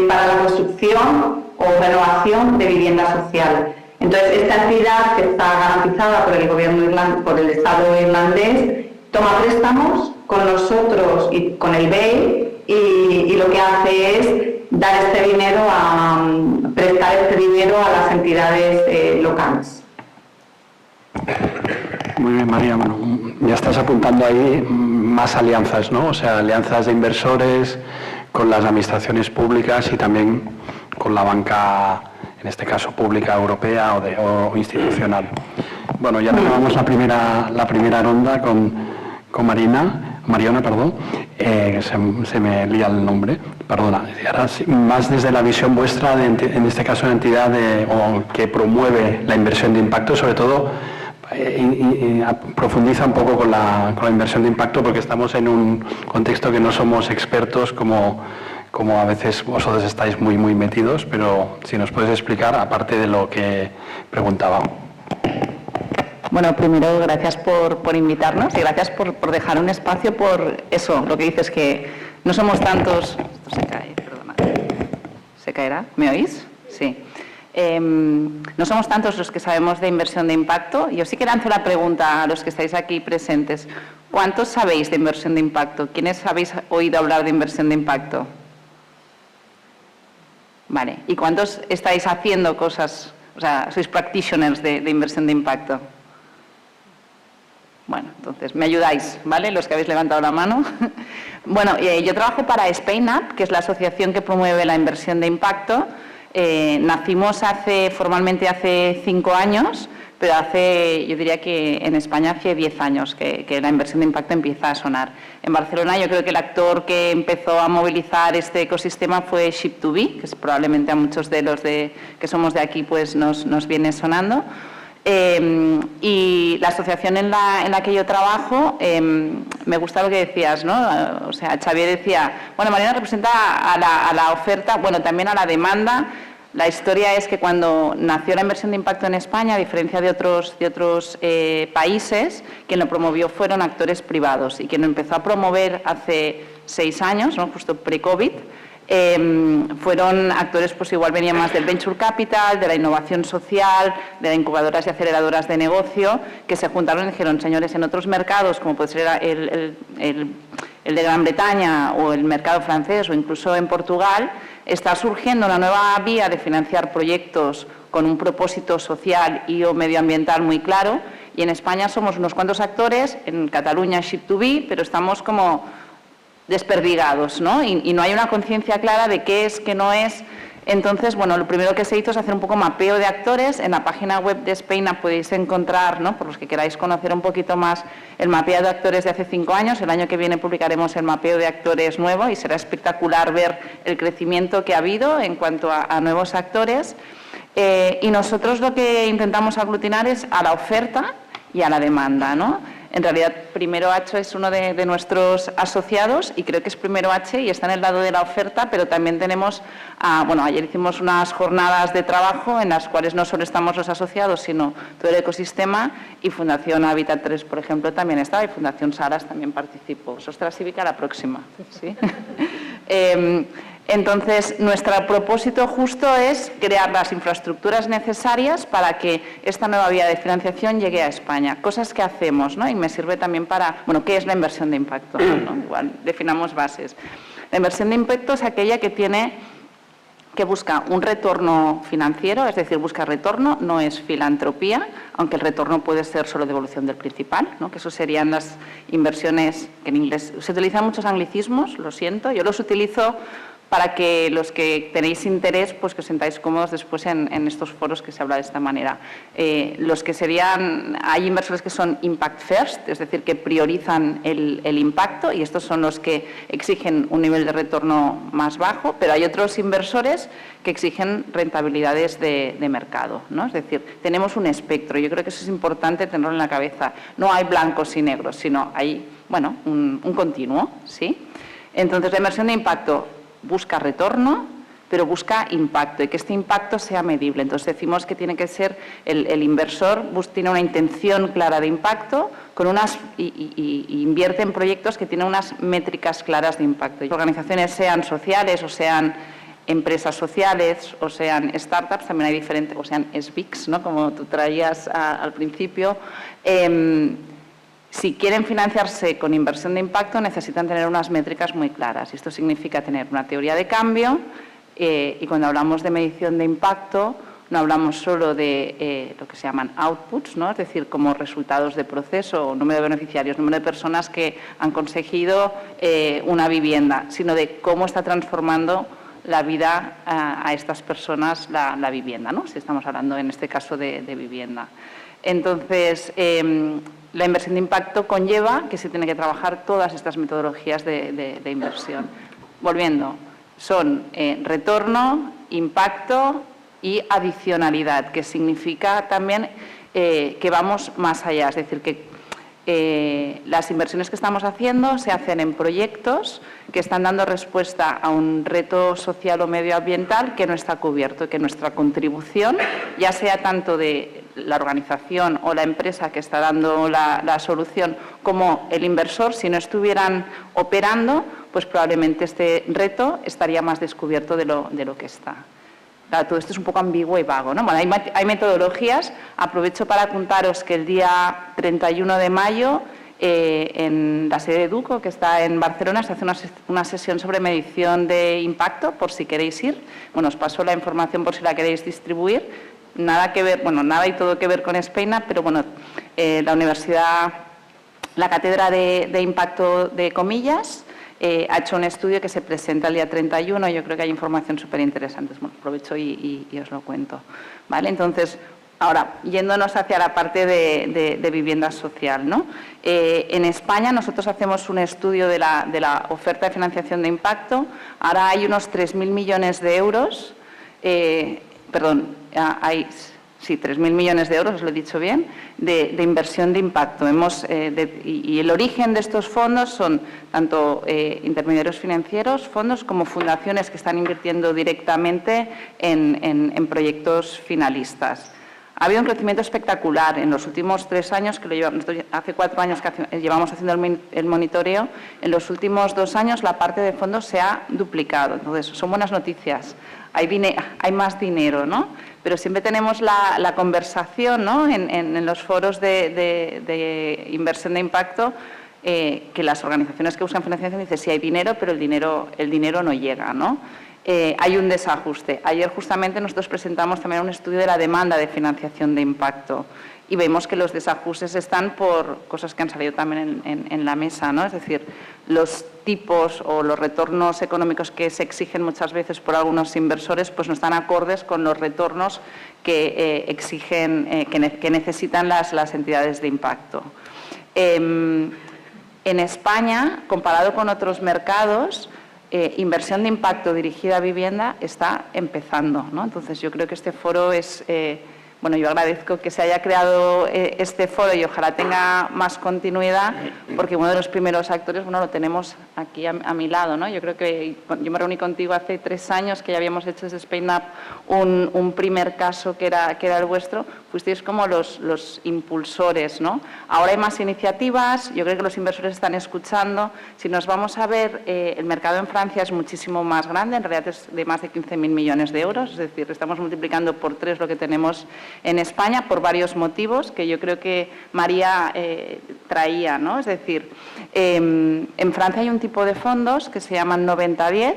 E: para la construcción o renovación de vivienda social. Entonces, esta entidad, que está garantizada por el gobierno por el Estado irlandés, toma préstamos con nosotros y con el BEI y lo que hace es dar prestar este dinero a las entidades locales.
A: Muy bien, María. Bueno, ya estás apuntando ahí más alianzas, ¿no? O sea, alianzas de inversores con las administraciones públicas y también con la banca, en este caso pública europea o institucional. Bueno, ya acabamos la primera ronda con Mariona, perdón, se me lía el nombre, perdona. Ahora, más desde la visión vuestra, en este caso una entidad que promueve la inversión de impacto, sobre todo profundiza un poco con la inversión de impacto, porque estamos en un contexto que no somos expertos como como a veces vosotros estáis muy metidos, pero si nos puedes explicar, aparte de lo que preguntaba.
E: Bueno, primero, gracias por invitarnos y gracias por dejar un espacio por eso, lo que dices, que no somos tantos... Esto se cae, perdona. ¿Se caerá? ¿Me oís? Sí. No somos tantos los que sabemos de inversión de impacto. Yo sí que lanzo la pregunta a los que estáis aquí presentes. ¿Cuántos sabéis de inversión de impacto? ¿Quiénes habéis oído hablar de inversión de impacto? Vale. ¿Y cuántos estáis haciendo cosas, o sea, sois practitioners de inversión de impacto? Bueno, entonces, me ayudáis, ¿vale? Los que habéis levantado la mano. Bueno, yo trabajo para Spain Up, que es la asociación que promueve la inversión de impacto. Nacimos formalmente hace 5 años, pero yo diría que en España hace 10 años que la inversión de impacto empieza a sonar. En Barcelona yo creo que el actor que empezó a movilizar este ecosistema fue Ship2B, que es probablemente a muchos de los que somos de aquí pues nos viene sonando. Y la asociación en la que yo trabajo, me gusta lo que decías, ¿no? O sea, Xavier decía, bueno, Mariana representa a la oferta, bueno, también a la demanda. La historia es que cuando nació la inversión de impacto en España, a diferencia de otros países, quien lo promovió fueron actores privados y quien lo empezó a promover hace 6 años, ¿no? Justo pre-COVID, fueron actores, pues igual venían más del venture capital, de la innovación social, de las incubadoras y aceleradoras de negocio, que se juntaron y dijeron, señores, en otros mercados, como puede ser el de Gran Bretaña o el mercado francés o incluso en Portugal, está surgiendo una nueva vía de financiar proyectos con un propósito social y o medioambiental muy claro, y en España somos unos cuantos actores, en Cataluña Ship2B, pero estamos como desperdigados, ¿no? Y no hay una conciencia clara de qué es, qué no es. Entonces, bueno, lo primero que se hizo es hacer un poco mapeo de actores. En la página web de Spain Up podéis encontrar, ¿no? Por los que queráis conocer un poquito más, el mapeo de actores de hace 5 años. El año que viene publicaremos el mapeo de actores nuevo y será espectacular ver el crecimiento que ha habido en cuanto a nuevos actores. Y nosotros lo que intentamos aglutinar es a la oferta y a la demanda, ¿no? En realidad, Primero H es uno de nuestros asociados y creo que es Primero H y está en el lado de la oferta, pero también tenemos, bueno, ayer hicimos unas jornadas de trabajo en las cuales no solo estamos los asociados, sino todo el ecosistema, y Fundación Habitat 3, por ejemplo, también estaba, y Fundación Saras también participó. Sostra Cívica la próxima, ¿sí? Entonces, nuestro propósito justo es crear las infraestructuras necesarias para que esta nueva vía de financiación llegue a España. Cosas que hacemos, ¿no? Y me sirve también para, bueno, ¿qué es la inversión de impacto? ¿No? Igual, definamos bases. La inversión de impacto es aquella que busca un retorno financiero, es decir, busca retorno, no es filantropía, aunque el retorno puede ser solo devolución del principal, ¿no? Que eso serían las inversiones, que en inglés se utilizan muchos anglicismos, lo siento, yo los utilizo para que los que tenéis interés, pues que os sentáis cómodos después en estos foros que se habla de esta manera. Los que serían, hay inversores que son impact first, es decir, que priorizan el impacto, y estos son los que exigen un nivel de retorno más bajo, pero hay otros inversores que exigen rentabilidades de mercado, ¿no? Es decir, tenemos un espectro, yo creo que eso es importante tenerlo en la cabeza. No hay blancos y negros, sino hay, bueno, un continuo, ¿sí? Entonces, la inversión de impacto busca retorno, pero busca impacto y que este impacto sea medible. Entonces decimos que tiene que ser el inversor tiene una intención clara de impacto y invierte en proyectos que tienen unas métricas claras de impacto. Organizaciones sean sociales o sean empresas sociales o sean startups, también hay diferentes, o sean SBICs, ¿no? Como tú traías al principio. Si quieren financiarse con inversión de impacto, necesitan tener unas métricas muy claras. Esto significa tener una teoría de cambio y cuando hablamos de medición de impacto, no hablamos solo de lo que se llaman outputs, ¿no? Es decir, como resultados de proceso, número de beneficiarios, número de personas que han conseguido una vivienda, sino de cómo está transformando la vida a estas personas la vivienda, ¿no? Si estamos hablando en este caso de vivienda. Entonces, la inversión de impacto conlleva que se tiene que trabajar todas estas metodologías de inversión. Volviendo, son retorno, impacto y adicionalidad, que significa también que vamos más allá. Es decir, que
F: Las inversiones que estamos haciendo se hacen en proyectos que están dando respuesta a un reto social o medioambiental que no está cubierto, que nuestra contribución, ya sea tanto de la organización o la empresa que está dando la solución como el inversor, si no estuvieran operando, pues probablemente este reto estaría más descubierto de lo que está. Claro, todo esto es un poco ambiguo y vago, ¿no? Bueno, hay metodologías. Aprovecho para contaros que el día 31 de mayo, en la sede de Duco, que está en Barcelona, se hace una sesión sobre medición de impacto, por si queréis ir. Bueno, os paso la información por si la queréis distribuir. Nada que ver, bueno, nada y todo que ver con Speina, pero bueno, la universidad, la Cátedra de Impacto de Comillas, ha hecho un estudio que se presenta el día 31, yo creo que hay información súper interesante, bueno, aprovecho y os lo cuento. ¿Vale? Entonces, ahora, yéndonos hacia la parte de vivienda social, ¿no? En España nosotros hacemos un estudio de la oferta de financiación de impacto, ahora hay unos 3.000 millones de euros, hay... Sí, 3.000 millones de euros, os lo he dicho bien, de inversión de impacto. Y el origen de estos fondos son tanto intermediarios financieros, fondos, como fundaciones que están invirtiendo directamente en proyectos finalistas. Ha habido un crecimiento espectacular en los últimos 3 años, hace 4 años que llevamos haciendo el monitoreo, en los últimos 2 años la parte de fondos se ha duplicado. Entonces, son buenas noticias. Hay más dinero, ¿no? Pero siempre tenemos la conversación, ¿no? en los foros de inversión de impacto, que las organizaciones que buscan financiación dicen sí hay dinero, pero el dinero no llega, ¿no? Hay un desajuste. Ayer justamente nosotros presentamos también un estudio de la demanda de financiación de impacto y vemos que los desajustes están por cosas que han salido también en la mesa, ¿no? Es decir, los tipos o los retornos económicos que se exigen muchas veces por algunos inversores pues no están acordes con los retornos que exigen, que necesitan las entidades de impacto. En España, comparado con otros mercados, inversión de impacto dirigida a vivienda está empezando, ¿no? Entonces, yo creo que este foro es... Bueno, yo agradezco que se haya creado este foro y ojalá tenga más continuidad, porque uno de los primeros actores, bueno, lo tenemos aquí a mi lado, ¿no? Yo creo que yo me reuní contigo hace 3 años, que ya habíamos hecho desde SpainUp un primer caso que era el vuestro, fuisteis como los impulsores, ¿no? Ahora hay más iniciativas, yo creo que los inversores están escuchando. Si nos vamos a ver, el mercado en Francia es muchísimo más grande, en realidad es de más de 15.000 millones de euros, es decir, estamos multiplicando por 3 lo que tenemos en España por varios motivos que yo creo que María traía, ¿no? Es decir, en Francia hay un tipo de fondos que se llaman 90-10,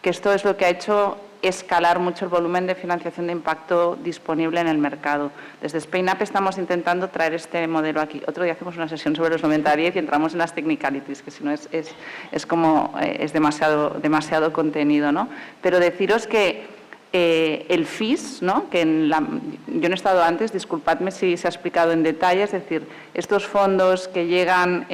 F: que esto es lo que ha hecho escalar mucho el volumen de financiación de impacto disponible en el mercado. Desde SpainUp estamos intentando traer este modelo aquí. Otro día hacemos una sesión sobre los 90-10 y entramos en las technicalities, que si no es demasiado contenido, ¿no? Pero deciros que el FIS, ¿no? Que yo no he estado antes, disculpadme si se ha explicado en detalle, es decir, estos fondos que llegan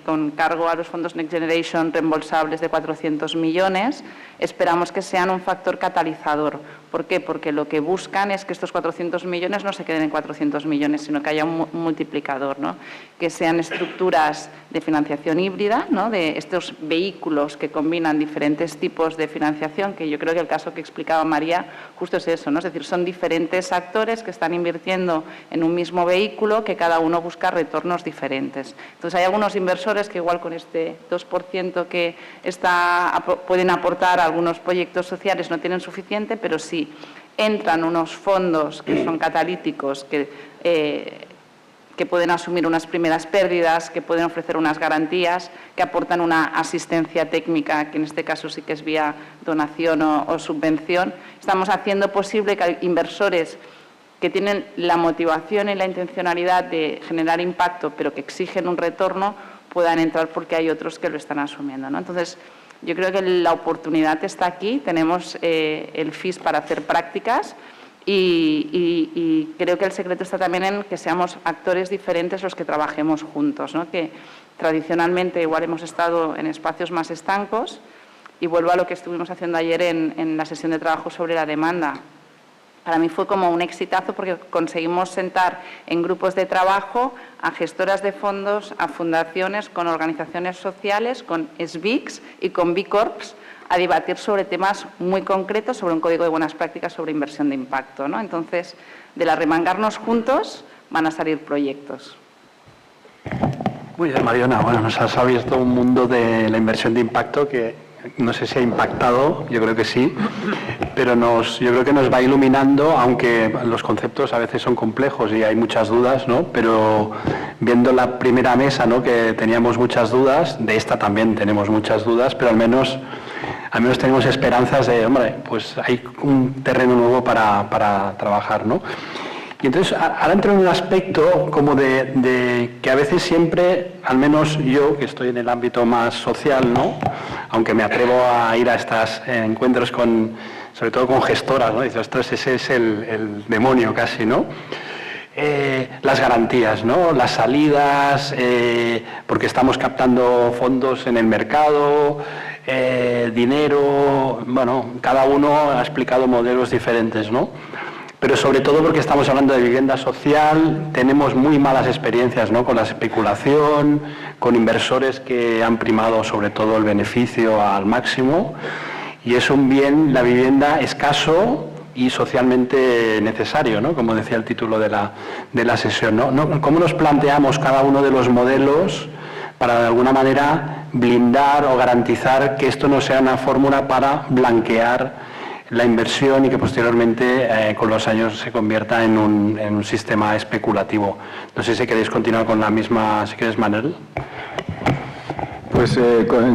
F: con cargo a los fondos Next Generation reembolsables de 400 millones, esperamos que sean un factor catalizador. ¿Por qué? Porque lo que buscan es que estos 400 millones no se queden en 400 millones, sino que haya un multiplicador, ¿no? Que sean estructuras de financiación híbrida, ¿no? De estos vehículos que combinan diferentes tipos de financiación, que yo creo que el caso que explicaba María justo es eso, ¿no? Es decir, son diferentes actores que están invirtiendo en un mismo vehículo, que cada uno busca retornos diferentes. Entonces, hay algunos inversores que igual con este 2% que pueden aportar a algunos proyectos sociales no tienen suficiente, pero sí entran unos fondos que son catalíticos, que pueden asumir unas primeras pérdidas, que pueden ofrecer unas garantías, que aportan una asistencia técnica, que en este caso sí que es vía donación o subvención. Estamos haciendo posible que inversores que tienen la motivación y la intencionalidad de generar impacto, pero que exigen un retorno, puedan entrar porque hay otros que lo están asumiendo, ¿no? Entonces, yo creo que la oportunidad está aquí. Tenemos el FIS para hacer prácticas y creo que el secreto está también en que seamos actores diferentes los que trabajemos juntos, ¿no? Que tradicionalmente igual hemos estado en espacios más estancos, y vuelvo a lo que estuvimos haciendo ayer en la sesión de trabajo sobre la demanda. para mí fue como un exitazo porque conseguimos sentar en grupos de trabajo a gestoras de fondos, a fundaciones, con organizaciones sociales, con SBICs y con B Corps, a debatir sobre temas muy concretos, sobre un código de buenas prácticas sobre inversión de impacto, ¿no? Entonces, de la remangarnos juntos van a salir proyectos.
A: Muy bien, Mariona. Bueno, nos has abierto un mundo de la inversión de impacto que no sé si ha impactado, yo creo que sí, pero yo creo que nos va iluminando, aunque los conceptos a veces son complejos y hay muchas dudas, ¿no? Pero viendo la primera mesa, ¿no?, que teníamos muchas dudas, de esta también tenemos muchas dudas, pero al menos tenemos esperanzas de, hombre, pues hay un terreno nuevo para trabajar, ¿no? Y entonces, ahora entro en un aspecto como de que a veces siempre, al menos yo, que estoy en el ámbito más social, ¿no?, aunque me atrevo a ir a estos encuentros sobre todo con gestoras, ¿no?, dices, ostras, ese es el demonio casi, ¿no? Las garantías, ¿no?, las salidas, porque estamos captando fondos en el mercado, dinero, bueno, cada uno ha explicado modelos diferentes, ¿no? Pero sobre todo porque estamos hablando de vivienda social, tenemos muy malas experiencias, ¿no?, con la especulación, con inversores que han primado sobre todo el beneficio al máximo, y es un bien, la vivienda, escaso y socialmente necesario, ¿no?, como decía el título de la sesión, ¿no? ¿Cómo nos planteamos cada uno de los modelos para de alguna manera blindar o garantizar que esto no sea una fórmula para blanquear la inversión y que posteriormente con los años se convierta en un sistema especulativo? No sé si queréis continuar con la misma, si quieres, Manel.
B: Pues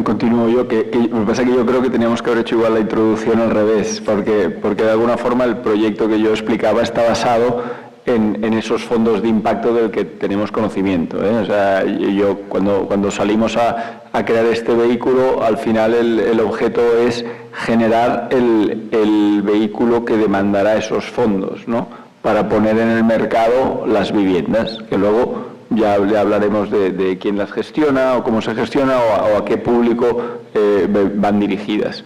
B: continúo yo, lo que pasa es que yo creo que teníamos que haber hecho igual la introducción al revés, porque de alguna forma el proyecto que yo explicaba está basado en esos fondos de impacto del que tenemos conocimiento, ¿eh? O sea, yo cuando salimos a crear este vehículo, al final el objeto es generar el vehículo que demandará esos fondos, ¿no?, para poner en el mercado las viviendas, que luego ya hablaremos de quién las gestiona o cómo se gestiona o a qué público van dirigidas.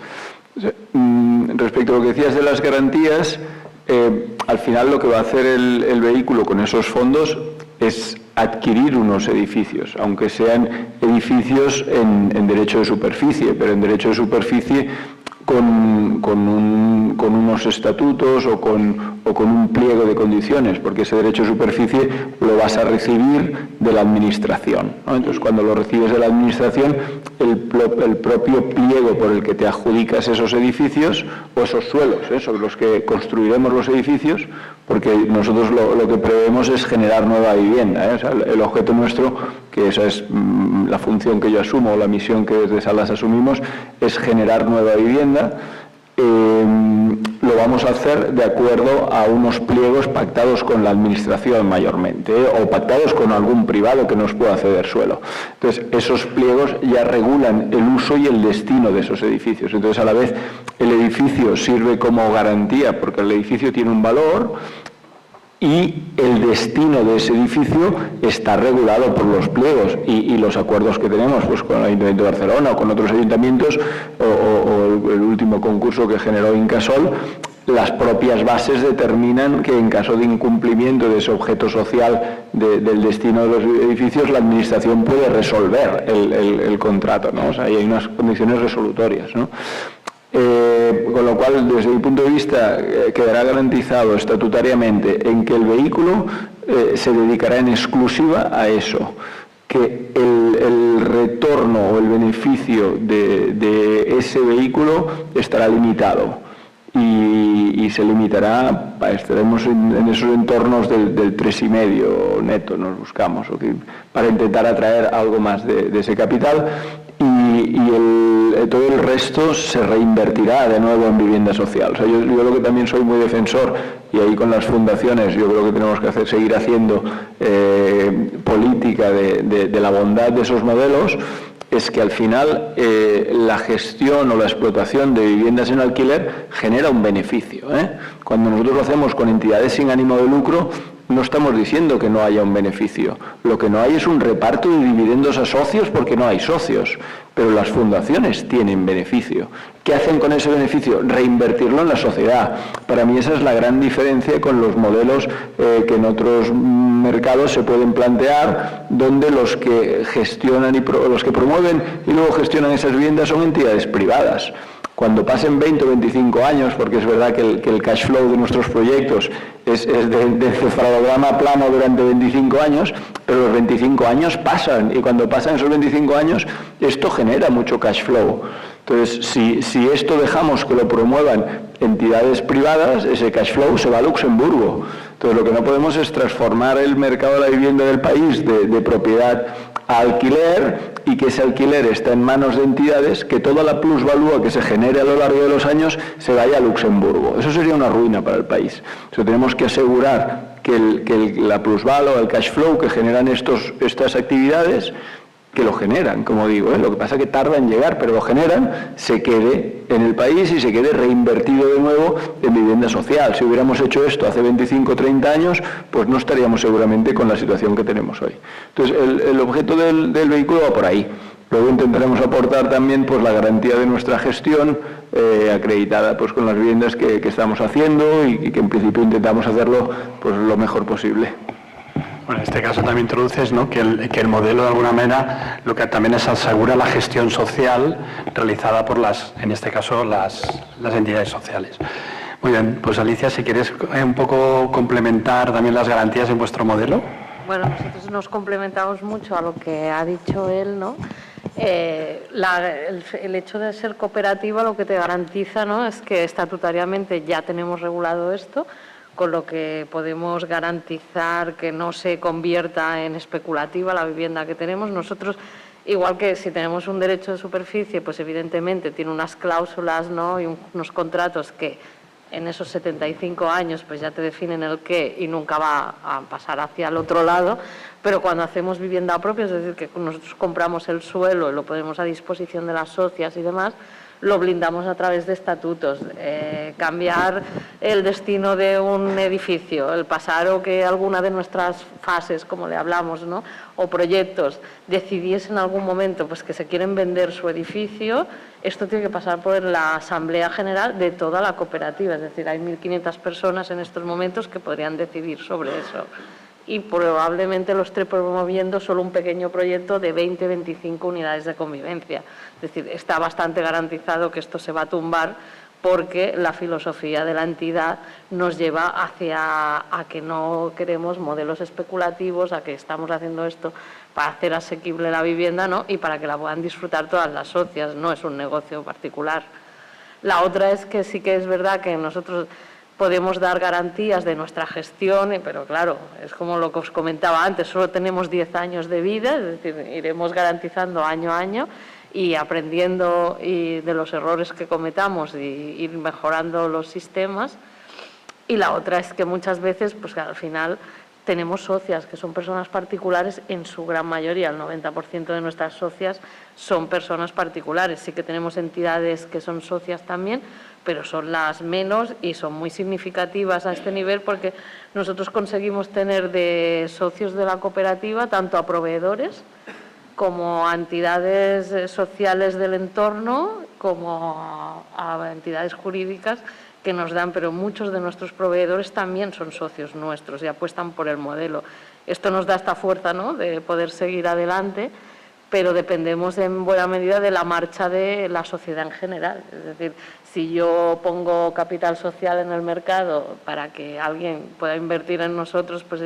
B: Respecto a lo que decías de las garantías, al final lo que va a hacer el vehículo con esos fondos es adquirir unos edificios, aunque sean edificios en derecho de superficie, pero en derecho de superficie con unos estatutos o con un pliego de condiciones, porque ese derecho de superficie lo vas a recibir de la administración, ¿no? Entonces, cuando lo recibes de la administración, el propio pliego por el que te adjudicas esos edificios o esos suelos, sobre los que construiremos los edificios, porque nosotros lo que prevemos es generar nueva vivienda, O sea, el objeto nuestro, que esa es la función que yo asumo, o la misión que desde Salas asumimos, es generar nueva vivienda. Lo vamos a hacer de acuerdo a unos pliegos pactados con la administración mayormente, o pactados con algún privado que nos pueda ceder suelo. Entonces, esos pliegos ya regulan el uso y el destino de esos edificios. Entonces, a la vez, el edificio sirve como garantía, porque el edificio tiene un valor, y el destino de ese edificio está regulado por los pliegos y los acuerdos que tenemos, pues, con el Ayuntamiento de Barcelona o con otros ayuntamientos, o el último concurso que generó Incasol. Las propias bases determinan que en caso de incumplimiento de ese objeto social del destino de los edificios, la Administración puede resolver el contrato, ¿no? O sea, ahí hay unas condiciones resolutorias, ¿no? Con lo cual, desde mi punto de vista, quedará garantizado estatutariamente en que el vehículo se dedicará en exclusiva a eso, que el retorno o el beneficio de ese vehículo estará limitado y se limitará, estaremos en esos entornos del 3,5 neto, nos buscamos, para intentar atraer algo más de ese capital. Y todo el resto se reinvertirá de nuevo en vivienda social. O sea, yo lo que también soy muy defensor, y ahí con las fundaciones yo creo que tenemos que seguir haciendo política de la bondad de esos modelos, es que al final la gestión o la explotación de viviendas en alquiler genera un beneficio, Cuando nosotros lo hacemos con entidades sin ánimo de lucro, No estamos diciendo que no haya un beneficio. Lo que no hay es un reparto de dividendos a socios porque no hay socios. Pero las fundaciones tienen beneficio. ¿Qué hacen con ese beneficio? Reinvertirlo en la sociedad. Para mí esa es la gran diferencia con los modelos que en otros mercados se pueden plantear, donde los que gestionan y los que promueven y luego gestionan esas viviendas son entidades privadas. Cuando pasen 20 o 25 años, porque es verdad que el cash flow de nuestros proyectos es de cefalograma plano durante 25 años, pero los 25 años pasan, y cuando pasan esos 25 años, esto genera mucho cash flow. Entonces, si esto dejamos que lo promuevan entidades privadas, ese cash flow se va a Luxemburgo. Entonces, lo que no podemos es transformar el mercado de la vivienda del país de propiedad a alquiler, y que ese alquiler está en manos de entidades, que toda la plusvalúa que se genere a lo largo de los años se vaya a Luxemburgo. Eso sería una ruina para el país. Entonces, tenemos que asegurar que la plusvalúa, el cash flow que generan estas actividades, que lo generan, como digo, lo que pasa es que tarda en llegar, pero lo generan, se quede en el país y se quede reinvertido de nuevo en vivienda social. Si hubiéramos hecho esto hace 25 o 30 años, pues no estaríamos seguramente con la situación que tenemos hoy. Entonces, el objeto del vehículo va por ahí. Luego intentaremos aportar también pues la garantía de nuestra gestión acreditada pues con las viviendas que estamos haciendo, y que en principio intentamos hacerlo pues lo mejor posible.
A: Bueno, en este caso también introduces, ¿no?, que el modelo de alguna manera lo que también es asegura la gestión social realizada por en este caso, las entidades sociales. Muy bien, pues Alicia, si quieres un poco complementar también las garantías en vuestro modelo.
C: Bueno, nosotros nos complementamos mucho a lo que ha dicho él, ¿no? El hecho de ser cooperativa lo que te garantiza, ¿no?, es que estatutariamente ya tenemos regulado esto, con lo que podemos garantizar que no se convierta en especulativa la vivienda que tenemos. Nosotros, igual que si tenemos un derecho de superficie, pues evidentemente tiene unas cláusulas, ¿no?, y unos contratos que en esos 75 años pues ya te definen el qué y nunca va a pasar hacia el otro lado, pero cuando hacemos vivienda propia, es decir, que nosotros compramos el suelo y lo ponemos a disposición de las socias y demás, lo blindamos a través de estatutos. Cambiar el destino de un edificio, el pasar o que alguna de nuestras fases, como le hablamos, ¿no?, o proyectos, decidiese en algún momento pues que se quieren vender su edificio, esto tiene que pasar por la Asamblea General de toda la cooperativa, es decir, hay 1.500 personas en estos momentos que podrían decidir sobre eso. Y probablemente lo esté promoviendo solo un pequeño proyecto de 20-25 unidades de convivencia. Es decir, está bastante garantizado que esto se va a tumbar, porque la filosofía de la entidad nos lleva a que no queremos modelos especulativos, a que estamos haciendo esto para hacer asequible la vivienda, ¿no?, y para que la puedan disfrutar todas las socias, no es un negocio particular. La otra es que sí que es verdad que nosotros podemos dar garantías de nuestra gestión, pero claro, es como lo que os comentaba antes, solo tenemos 10 años de vida, es decir, iremos garantizando año a año y aprendiendo de los errores que cometamos y ir mejorando los sistemas. Y la otra es que muchas veces, pues al final, tenemos socias que son personas particulares, en su gran mayoría, el 90% de nuestras socias son personas particulares. Sí que tenemos entidades que son socias también, pero son las menos y son muy significativas a este nivel, porque nosotros conseguimos tener de socios de la cooperativa tanto a proveedores como a entidades sociales del entorno, como a entidades jurídicas que nos dan, pero muchos de nuestros proveedores también son socios nuestros y apuestan por el modelo. Esto nos da esta fuerza, ¿no?, de poder seguir adelante, pero dependemos en buena medida de la marcha de la sociedad en general. Es decir, si yo pongo capital social en el mercado para que alguien pueda invertir en nosotros, pues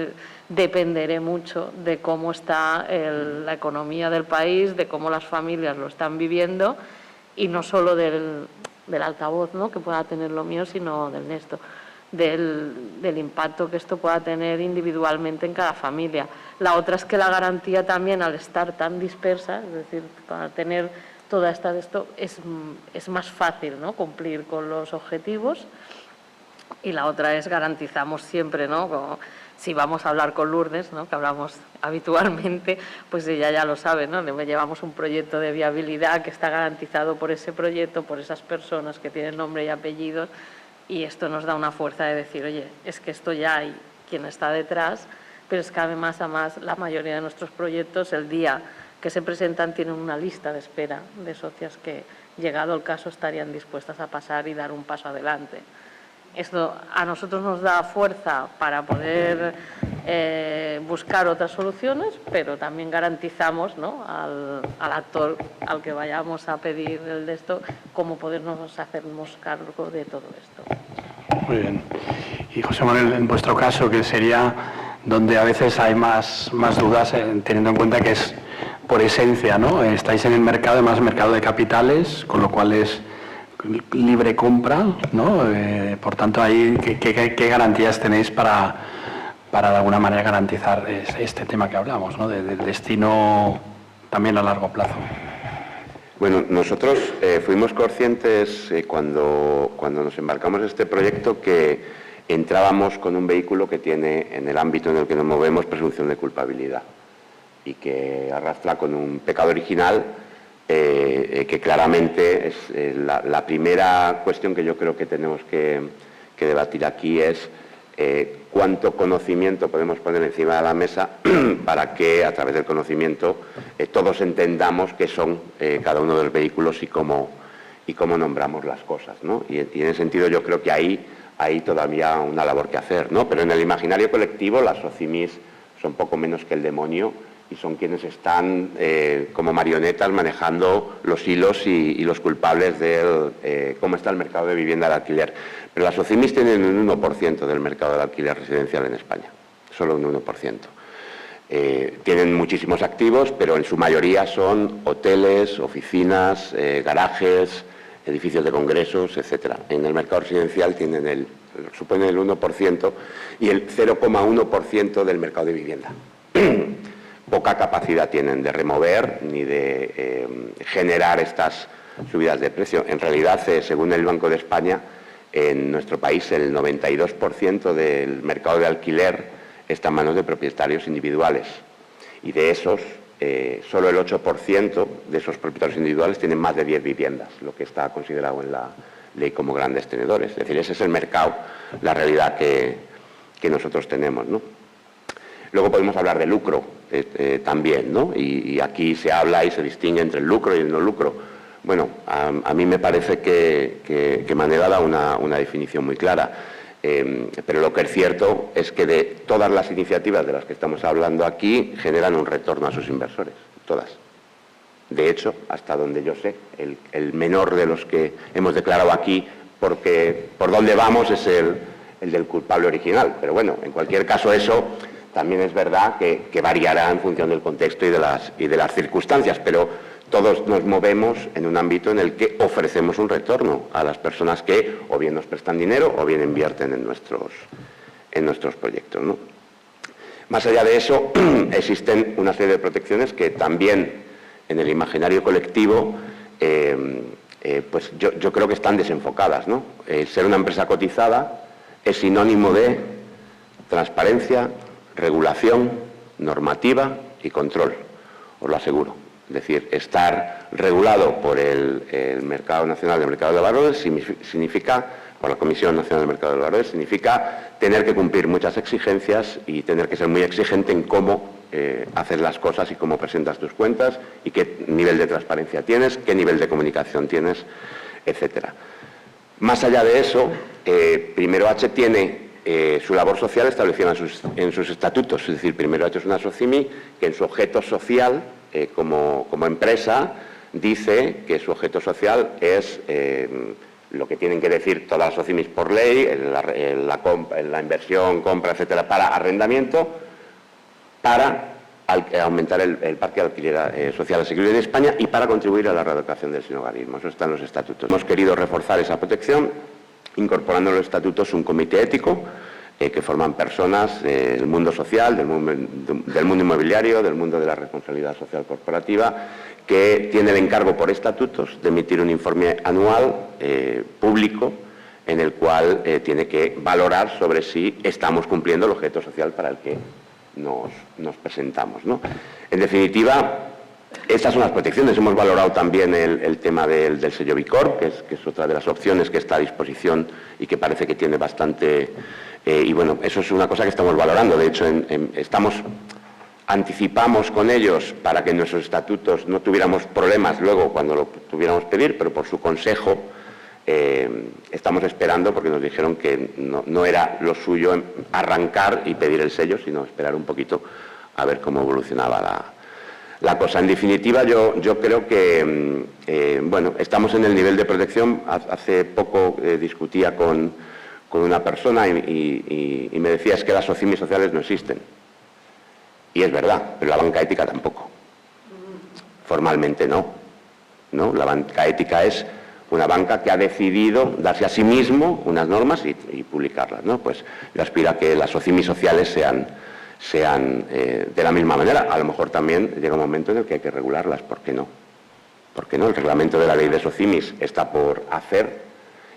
C: dependeré mucho de cómo está la economía del país, de cómo las familias lo están viviendo, y no solo del altavoz, ¿no?, que pueda tener lo mío, sino del impacto que esto pueda tener individualmente en cada familia. La otra es que la garantía también, al estar tan dispersa, es decir, para tener toda esta de esto, es más fácil, ¿no?, cumplir con los objetivos. Y la otra es garantizamos siempre, ¿no?, como si vamos a hablar con Lourdes, ¿no?, que hablamos habitualmente, pues ella ya lo sabe, ¿no?, le llevamos un proyecto de viabilidad que está garantizado por ese proyecto, por esas personas que tienen nombre y apellidos, y esto nos da una fuerza de decir, oye, es que esto ya hay quién está detrás, pero es que además la mayoría de nuestros proyectos, el día que se presentan, tienen una lista de espera de socias que, llegado el caso, estarían dispuestas a pasar y dar un paso adelante. Esto a nosotros nos da fuerza para poder buscar otras soluciones, pero también garantizamos, ¿no?, al actor al que vayamos a pedir el de esto, cómo podernos hacernos cargo de todo esto.
A: Muy bien. Y José Manuel, en vuestro caso, que sería donde a veces hay más dudas, teniendo en cuenta que es por esencia, ¿no? Estáis en el mercado, además mercado de capitales, con lo cual es libre compra, ¿no? Por tanto, ahí, ¿qué garantías tenéis para de alguna manera garantizar este tema que hablamos, ¿no?, del destino también a largo plazo?
D: Bueno, nosotros fuimos conscientes cuando nos embarcamos en este proyecto que entrábamos con un vehículo que tiene, en el ámbito en el que nos movemos, presunción de culpabilidad y que arrastra con un pecado original que claramente es la primera cuestión que yo creo que tenemos que debatir aquí es cuánto conocimiento podemos poner encima de la mesa para que a través del conocimiento todos entendamos qué son cada uno de los vehículos y cómo nombramos las cosas, ¿no? Y en ese sentido yo creo que hay todavía una labor que hacer, ¿no? Pero en el imaginario colectivo las SOCIMIs son poco menos que el demonio y son quienes están como marionetas manejando los hilos y los culpables de cómo está el mercado de vivienda de alquiler. Pero las SOCIMIs tienen un 1% del mercado del alquiler residencial en España, solo un 1%. Tienen muchísimos activos, pero en su mayoría son hoteles, oficinas, garajes, edificios de congresos, etcétera. En el mercado residencial suponen el 1% y el 0,1% del mercado de vivienda. Poca capacidad tienen de remover ni de generar estas subidas de precio. En realidad, según el Banco de España, en nuestro país el 92% del mercado de alquiler está en manos de propietarios individuales y de esos, solo el 8% de esos propietarios individuales tienen más de 10 viviendas, lo que está considerado en la ley como grandes tenedores. Es decir, ese es el mercado, la realidad que nosotros tenemos, ¿no? Luego podemos hablar de lucro también, ¿no? Y aquí se habla y se distingue entre el lucro y el no lucro. Bueno, a mí me parece que Manera da una definición muy clara. Pero lo que es cierto es que de todas las iniciativas de las que estamos hablando aquí generan un retorno a sus inversores, todas. De hecho, hasta donde yo sé, el menor de los que hemos declarado aquí, porque por donde vamos es el del culpable original. Pero bueno, en cualquier caso eso también es verdad que variará en función del contexto y de las circunstancias, pero todos nos movemos en un ámbito en el que ofrecemos un retorno a las personas que o bien nos prestan dinero o bien invierten en nuestros proyectos, ¿no? Más allá de eso, existen una serie de protecciones que también en el imaginario colectivo pues yo creo que están desenfocadas, ¿no? Ser una empresa cotizada es sinónimo de transparencia, regulación, normativa y control, os lo aseguro. Es decir, estar regulado por el Mercado Nacional del Mercado de Valores significa, por la Comisión Nacional del Mercado de Valores, significa tener que cumplir muchas exigencias y tener que ser muy exigente en cómo hacer las cosas y cómo presentas tus cuentas y qué nivel de transparencia tienes, qué nivel de comunicación tienes, etcétera. Más allá de eso, Primero H tiene su labor social establecida en sus estatutos, es decir, Primero H es una SOCIMI que en su objeto social, como empresa, dice que su objeto social es lo que tienen que decir todas las SOCIMIs por ley, la inversión, compra, etcétera, para arrendamiento, para aumentar el parque de alquiler social asequible en España y para contribuir a la erradicación del sinhogarismo. Eso está en los estatutos. Hemos querido reforzar esa protección incorporando en los estatutos un comité ético que forman personas del mundo social, del mundo inmobiliario, del mundo de la responsabilidad social corporativa, que tiene el encargo por estatutos de emitir un informe anual público en el cual tiene que valorar sobre si estamos cumpliendo el objeto social para el que nos presentamos, ¿no? En definitiva, estas son las protecciones. Hemos valorado también el tema del sello B Corp, que es otra de las opciones que está a disposición y que parece que tiene bastante Y bueno, eso es una cosa que estamos valorando. De hecho, anticipamos con ellos para que en nuestros estatutos no tuviéramos problemas luego cuando lo tuviéramos que pedir, pero por su consejo estamos esperando, porque nos dijeron que no era lo suyo arrancar y pedir el sello, sino esperar un poquito a ver cómo evolucionaba la cosa. En definitiva, yo creo que bueno, estamos en el nivel de protección. Hace poco discutía con una persona y me decía, es que las SOCIMI sociales no existen. Y es verdad, pero la banca ética tampoco. Formalmente no. La banca ética es una banca que ha decidido darse a sí mismo unas normas y publicarlas, ¿no? Pues yo aspiro a que las SOCIMI sociales sean de la misma manera. A lo mejor también llega un momento en el que hay que regularlas. ¿Por qué no? ¿Por qué no? El reglamento de la ley de SOCIMIs está por hacer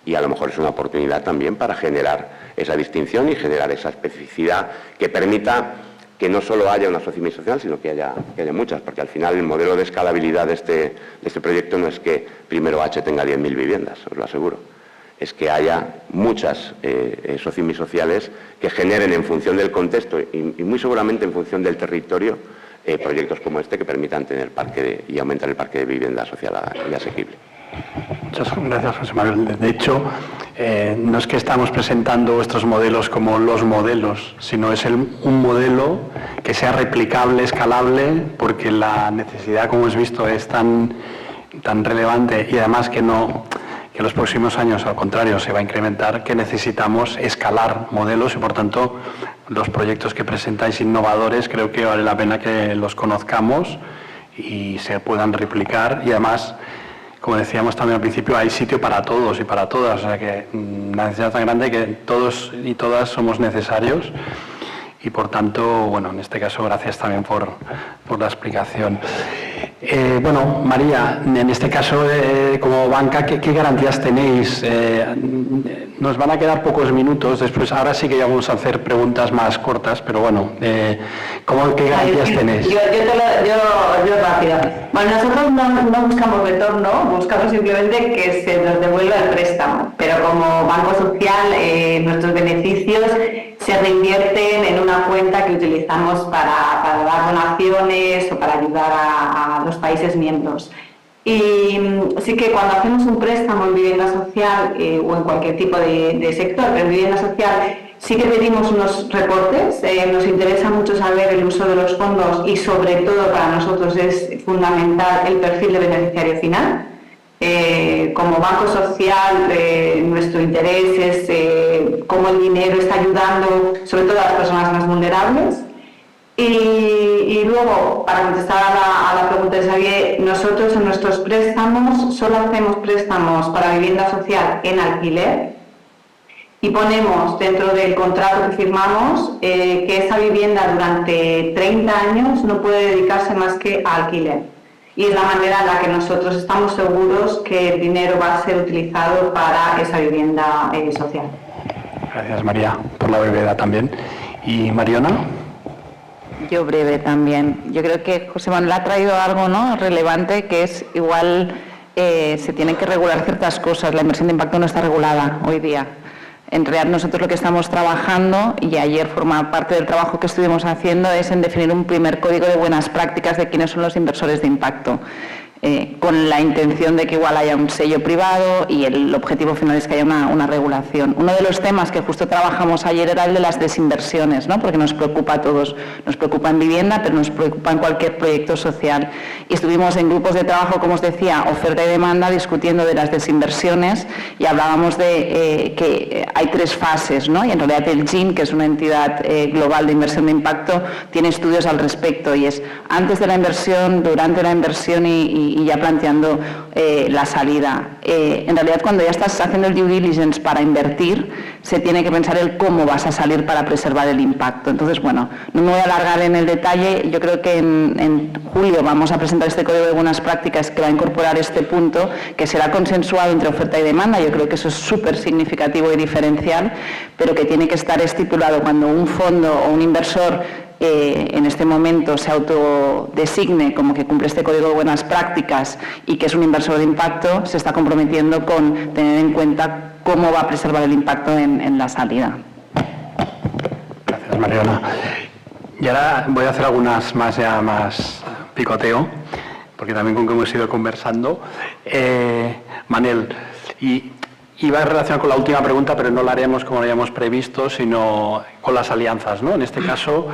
D: y a lo mejor es una oportunidad también para generar esa distinción y generar esa especificidad que permita que no solo haya una SOCIMI social, sino que haya muchas, porque al final el modelo de escalabilidad de este proyecto no es que primero H tenga 10.000 viviendas, os lo aseguro. Es que haya muchas SOCIMI sociales que generen en función del contexto y muy seguramente en función del territorio proyectos como este que permitan tener y aumentar el parque de vivienda social y asequible.
A: Muchas gracias, José Manuel. De hecho, no es que estamos presentando estos modelos como los modelos, sino es un modelo que sea replicable, escalable, porque la necesidad, como hemos visto, es tan relevante y además que en los próximos años, al contrario, se va a incrementar, que necesitamos escalar modelos y, por tanto, los proyectos que presentáis innovadores creo que vale la pena que los conozcamos y se puedan replicar y además, como decíamos también al principio, hay sitio para todos y para todas, o sea que una necesidad tan grande que todos y todas somos necesarios y por tanto, bueno, en este caso gracias también por la explicación. Bueno, María, en este caso como banca, ¿qué garantías tenéis? Nos van a quedar pocos minutos, después ahora sí que ya vamos a hacer preguntas más cortas, pero bueno, ¿qué garantías tenéis?
E: Yo rápido. Bueno, nosotros no buscamos retorno, buscamos simplemente que se nos devuelva el préstamo, pero como Banco Social nuestros beneficios se reinvierten en una cuenta que utilizamos para dar donaciones o para ayudar a los países miembros. Y sí que cuando hacemos un préstamo en vivienda social o en cualquier tipo de sector, pero en vivienda social sí que pedimos unos reportes. Nos interesa mucho saber el uso de los fondos y sobre todo para nosotros es fundamental el perfil de beneficiario final. Como Banco Social, nuestro interés es cómo el dinero está ayudando sobre todo a las personas más vulnerables. Y luego, para contestar a la pregunta de Xavier, nosotros en nuestros préstamos solo hacemos préstamos para vivienda social en alquiler y ponemos dentro del contrato que firmamos que esa vivienda durante 30 años no puede dedicarse más que a alquiler. Y es la manera en la que nosotros estamos seguros que el dinero va a ser utilizado para esa vivienda social.
A: Gracias, María, por la brevedad también. ¿Y Mariona?
F: Yo breve también. Yo creo que José Manuel ha traído algo, ¿no?, relevante, que es igual se tienen que regular ciertas cosas. La inversión de impacto no está regulada hoy día. En realidad nosotros lo que estamos trabajando, y ayer forma parte del trabajo que estuvimos haciendo, es en definir un primer código de buenas prácticas de quiénes son los inversores de impacto. Con la intención de que igual haya un sello privado y el objetivo final es que haya una regulación. Uno de los temas que justo trabajamos ayer era el de las desinversiones, ¿no?, porque nos preocupa a todos. Nos preocupa en vivienda, pero nos preocupa en cualquier proyecto social. Y estuvimos en grupos de trabajo, como os decía, oferta y demanda, discutiendo de las desinversiones y hablábamos de que hay 3 fases, ¿no? Y en realidad el GIN, que es una entidad global de inversión de impacto, tiene estudios al respecto y es antes de la inversión, durante la inversión y ya planteando la salida. En realidad, cuando ya estás haciendo el due diligence para invertir, se tiene que pensar el cómo vas a salir para preservar el impacto. Entonces, bueno, no me voy a alargar en el detalle. Yo creo que en julio vamos a presentar este código de buenas prácticas que va a incorporar este punto, que será consensuado entre oferta y demanda. Yo creo que eso es súper significativo y diferencial, pero que tiene que estar estipulado cuando un fondo o un inversor en este momento se autodesigne como que cumple este código de buenas prácticas y que es un inversor de impacto, se está comprometiendo con tener en cuenta cómo va a preservar el impacto en la salida.
A: Gracias, Mariona. Y ahora voy a hacer algunas más picoteo, porque también con que hemos ido conversando. Manel, y va relacionado con la última pregunta, pero no la haremos como lo habíamos previsto, sino con las alianzas, ¿no? En este caso,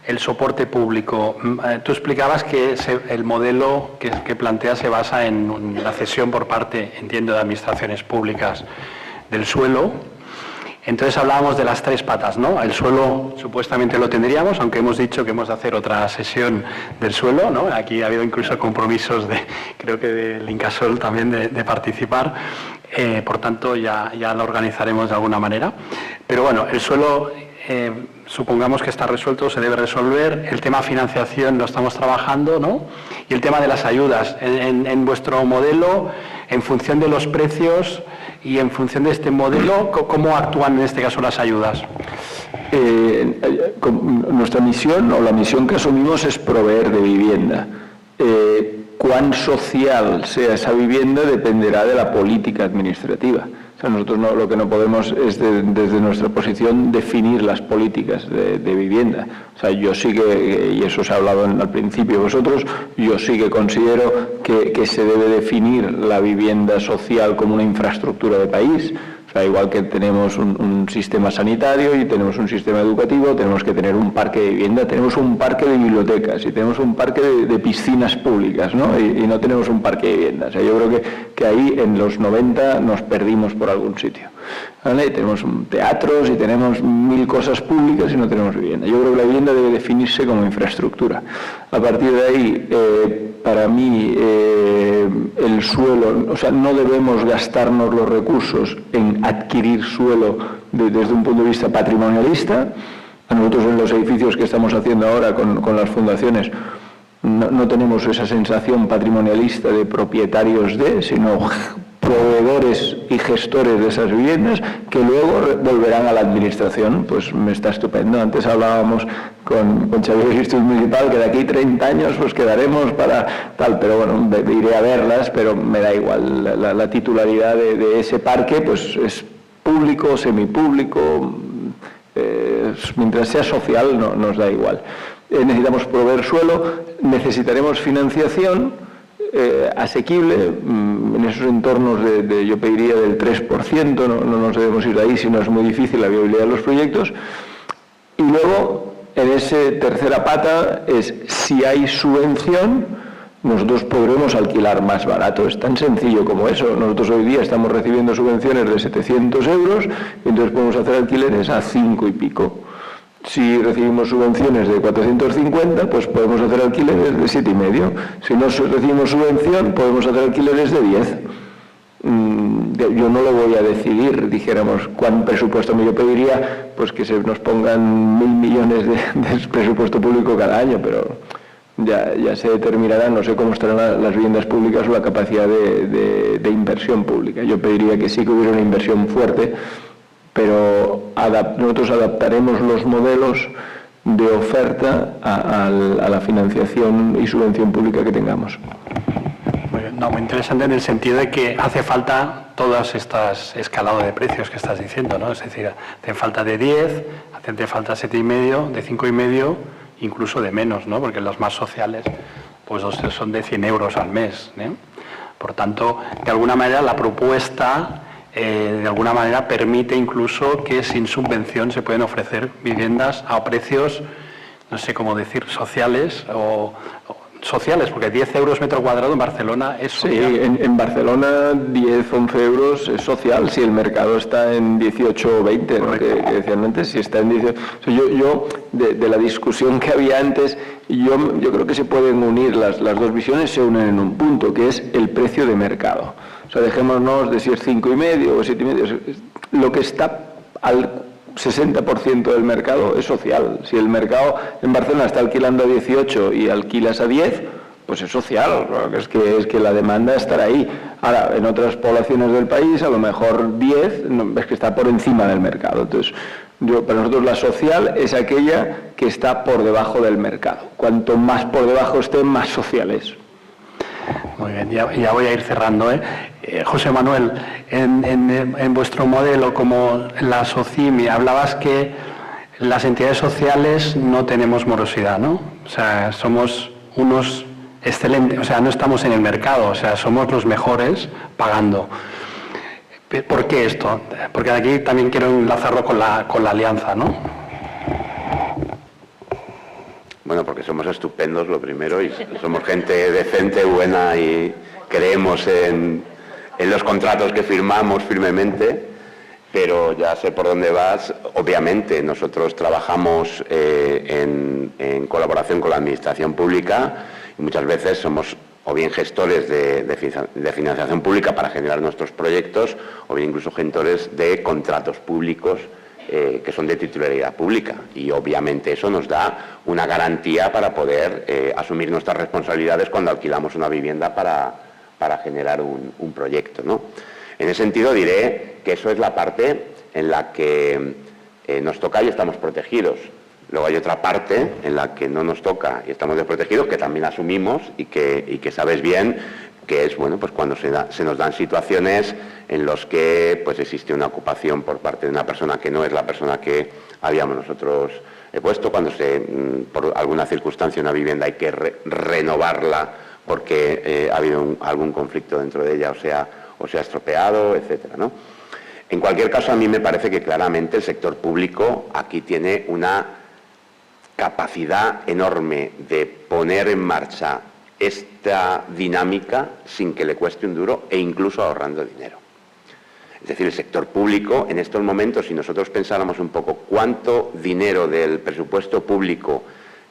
A: el soporte público. Tú explicabas que el modelo que plantea se basa en la cesión por parte, entiendo, de administraciones públicas del suelo. Entonces hablábamos de las tres patas, ¿no? El suelo supuestamente lo tendríamos, aunque hemos dicho que hemos de hacer otra sesión del suelo, ¿no? Aquí ha habido incluso compromisos creo que del Incasol también de participar. Por tanto, ya lo organizaremos de alguna manera. Pero bueno, el suelo supongamos que está resuelto, se debe resolver. El tema financiación lo estamos trabajando, ¿no? Y el tema de las ayudas. En vuestro modelo, en función de los precios y en función de este modelo, ¿cómo actúan en este caso las ayudas?
B: Nuestra misión, o la misión que asumimos, es proveer de vivienda. Cuán social sea esa vivienda dependerá de la política administrativa. O sea, nosotros lo que no podemos es, desde nuestra posición, definir las políticas de vivienda. O sea, yo sí que, y eso se ha hablado al principio vosotros, yo sí que considero que se debe definir la vivienda social como una infraestructura de país. O sea, igual que tenemos un sistema sanitario y tenemos un sistema educativo, tenemos que tener un parque de vivienda, tenemos un parque de bibliotecas y tenemos un parque de piscinas públicas, ¿no? Y no tenemos un parque de vivienda. O sea, yo creo que ahí en los 90 nos perdimos por algún sitio, ¿vale? Tenemos teatros y tenemos 1000 cosas públicas y no tenemos vivienda. Yo creo que la vivienda debe definirse como infraestructura. A partir de ahí, para mí, el suelo, o sea, no debemos gastarnos los recursos en adquirir suelo desde un punto de vista patrimonialista. A nosotros en los edificios que estamos haciendo ahora con las fundaciones no tenemos esa sensación patrimonialista de propietarios sino proveedores y gestores de esas viviendas que luego volverán a la administración. Pues me está estupendo. Antes hablábamos con Xavier Instituto Municipal que de aquí 30 años pues quedaremos para tal, pero bueno, iré a verlas, pero me da igual. La titularidad de ese parque pues es público, semipúblico, mientras sea social nos da igual. Necesitamos proveer suelo, necesitaremos financiación asequible, en esos entornos yo pediría del 3%, no nos debemos ir de ahí si no es muy difícil la viabilidad de los proyectos. Y luego, en esa tercera pata, es si hay subvención, nosotros podremos alquilar más barato. Es tan sencillo como eso. Nosotros hoy día estamos recibiendo subvenciones de 700 euros y entonces podemos hacer alquileres a 5 y pico. Si recibimos subvenciones de 450, pues podemos hacer alquileres de 7,5. Si no recibimos subvención, podemos hacer alquileres de 10. Yo no lo voy a decidir, dijéramos, cuán presupuesto yo pediría, pues que se nos pongan 1.000 millones de presupuesto público cada año, pero ya se determinará, no sé cómo estarán las viviendas públicas o la capacidad de inversión pública. Yo pediría que sí que hubiera una inversión fuerte, pero nosotros adaptaremos los modelos de oferta a la financiación y subvención pública que tengamos.
A: Muy bien. Muy interesante en el sentido de que hace falta todas estas escaladas de precios que estás diciendo, ¿no? Es decir, hace falta de 10, hace falta 7,5, de 5,5, incluso de menos, ¿no? Porque los más sociales pues son de 100 euros al mes, ¿eh? Por tanto, de alguna manera la propuesta de alguna manera permite incluso que sin subvención se pueden ofrecer viviendas a precios, no sé cómo decir, sociales sociales, porque 10 euros metro cuadrado en Barcelona es social.
B: Sí, en Barcelona 10, 11 euros es social, si el mercado está en 18 o 20, ¿no? que decían antes, si está en 18... O sea, yo de la discusión que había antes, yo creo que se pueden unir, las dos visiones se unen en un punto, que es el precio de mercado. O sea, dejémonos de si es 5,5 o 7,5, lo que está al 60% del mercado es social. Si el mercado en Barcelona está alquilando a 18 y alquilas a 10, pues es social, es que la demanda estará ahí. Ahora, en otras poblaciones del país, a lo mejor 10 es que está por encima del mercado. Entonces, para nosotros la social es aquella que está por debajo del mercado. Cuanto más por debajo esté, más social es.
A: Muy bien, ya voy a ir cerrando, ¿eh? José Manuel, en vuestro modelo como la SOCIMI, hablabas que las entidades sociales no tenemos morosidad, ¿no? O sea, somos unos excelentes, o sea, no estamos en el mercado, o sea, somos los mejores pagando. ¿Por qué esto? Porque aquí también quiero enlazarlo con la alianza, ¿no?
D: Bueno, porque somos estupendos, lo primero, y somos gente decente, buena, y creemos en los contratos que firmamos firmemente, pero ya sé por dónde vas. Obviamente, nosotros trabajamos en colaboración con la Administración Pública y muchas veces somos o bien gestores de financiación pública para generar nuestros proyectos, o bien incluso gestores de contratos públicos que son de titularidad pública. Y obviamente eso nos da una garantía para poder asumir nuestras responsabilidades cuando alquilamos una vivienda para generar un proyecto, ¿no? En ese sentido diré que eso es la parte en la que nos toca y estamos protegidos. Luego hay otra parte en la que no nos toca y estamos desprotegidos, que también asumimos y que sabes bien, que es bueno, pues cuando se nos dan situaciones en las que pues existe una ocupación por parte de una persona que no es la persona que habíamos nosotros puesto, cuando por alguna circunstancia una vivienda hay que renovarla porque ha habido algún conflicto dentro de ella o se ha estropeado, etcétera, ¿no? En cualquier caso, a mí me parece que claramente el sector público aquí tiene una capacidad enorme de poner en marcha esta dinámica sin que le cueste un duro e incluso ahorrando dinero. Es decir, el sector público, en estos momentos, si nosotros pensáramos un poco cuánto dinero del presupuesto público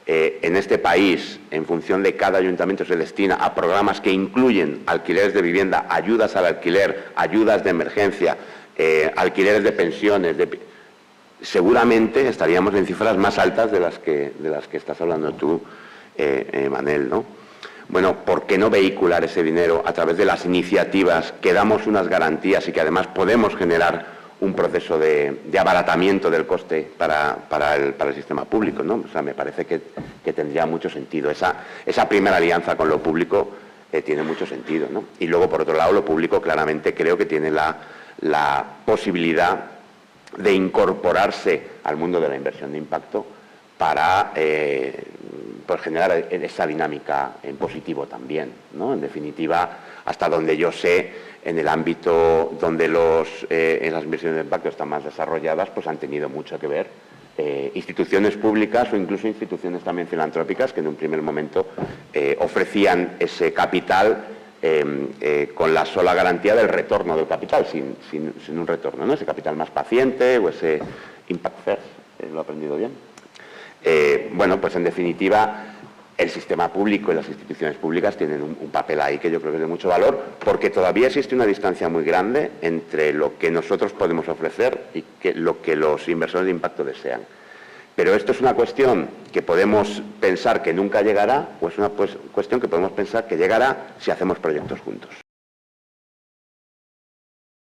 D: en este país, en función de cada ayuntamiento, se destina a programas que incluyen alquileres de vivienda, ayudas al alquiler, ayudas de emergencia, alquileres de pensiones, seguramente estaríamos en cifras más altas de las que estás hablando tú, Manel, ¿no? Bueno, ¿por qué no vehicular ese dinero a través de las iniciativas que damos unas garantías y que además podemos generar un proceso de abaratamiento del coste para el sistema público, ¿no? O sea, me parece que tendría mucho sentido. Esa primera alianza con lo público tiene mucho sentido, ¿no? Y luego, por otro lado, lo público claramente creo que tiene la posibilidad de incorporarse al mundo de la inversión de impacto para pues generar esa dinámica en positivo también, ¿no? En definitiva, hasta donde yo sé, en el ámbito donde en las inversiones de impacto están más desarrolladas, pues han tenido mucho que ver instituciones públicas o incluso instituciones también filantrópicas que en un primer momento ofrecían ese capital con la sola garantía del retorno del capital, sin un retorno, ¿no? Ese capital más paciente o ese impact first, ¿lo he aprendido bien? Bueno, pues en definitiva, el sistema público y las instituciones públicas tienen un papel ahí que yo creo que es de mucho valor, porque todavía existe una distancia muy grande entre lo que nosotros podemos ofrecer y lo que los inversores de impacto desean. Pero esto es una cuestión que podemos pensar que nunca llegará, o es una cuestión que podemos pensar que llegará si hacemos proyectos juntos.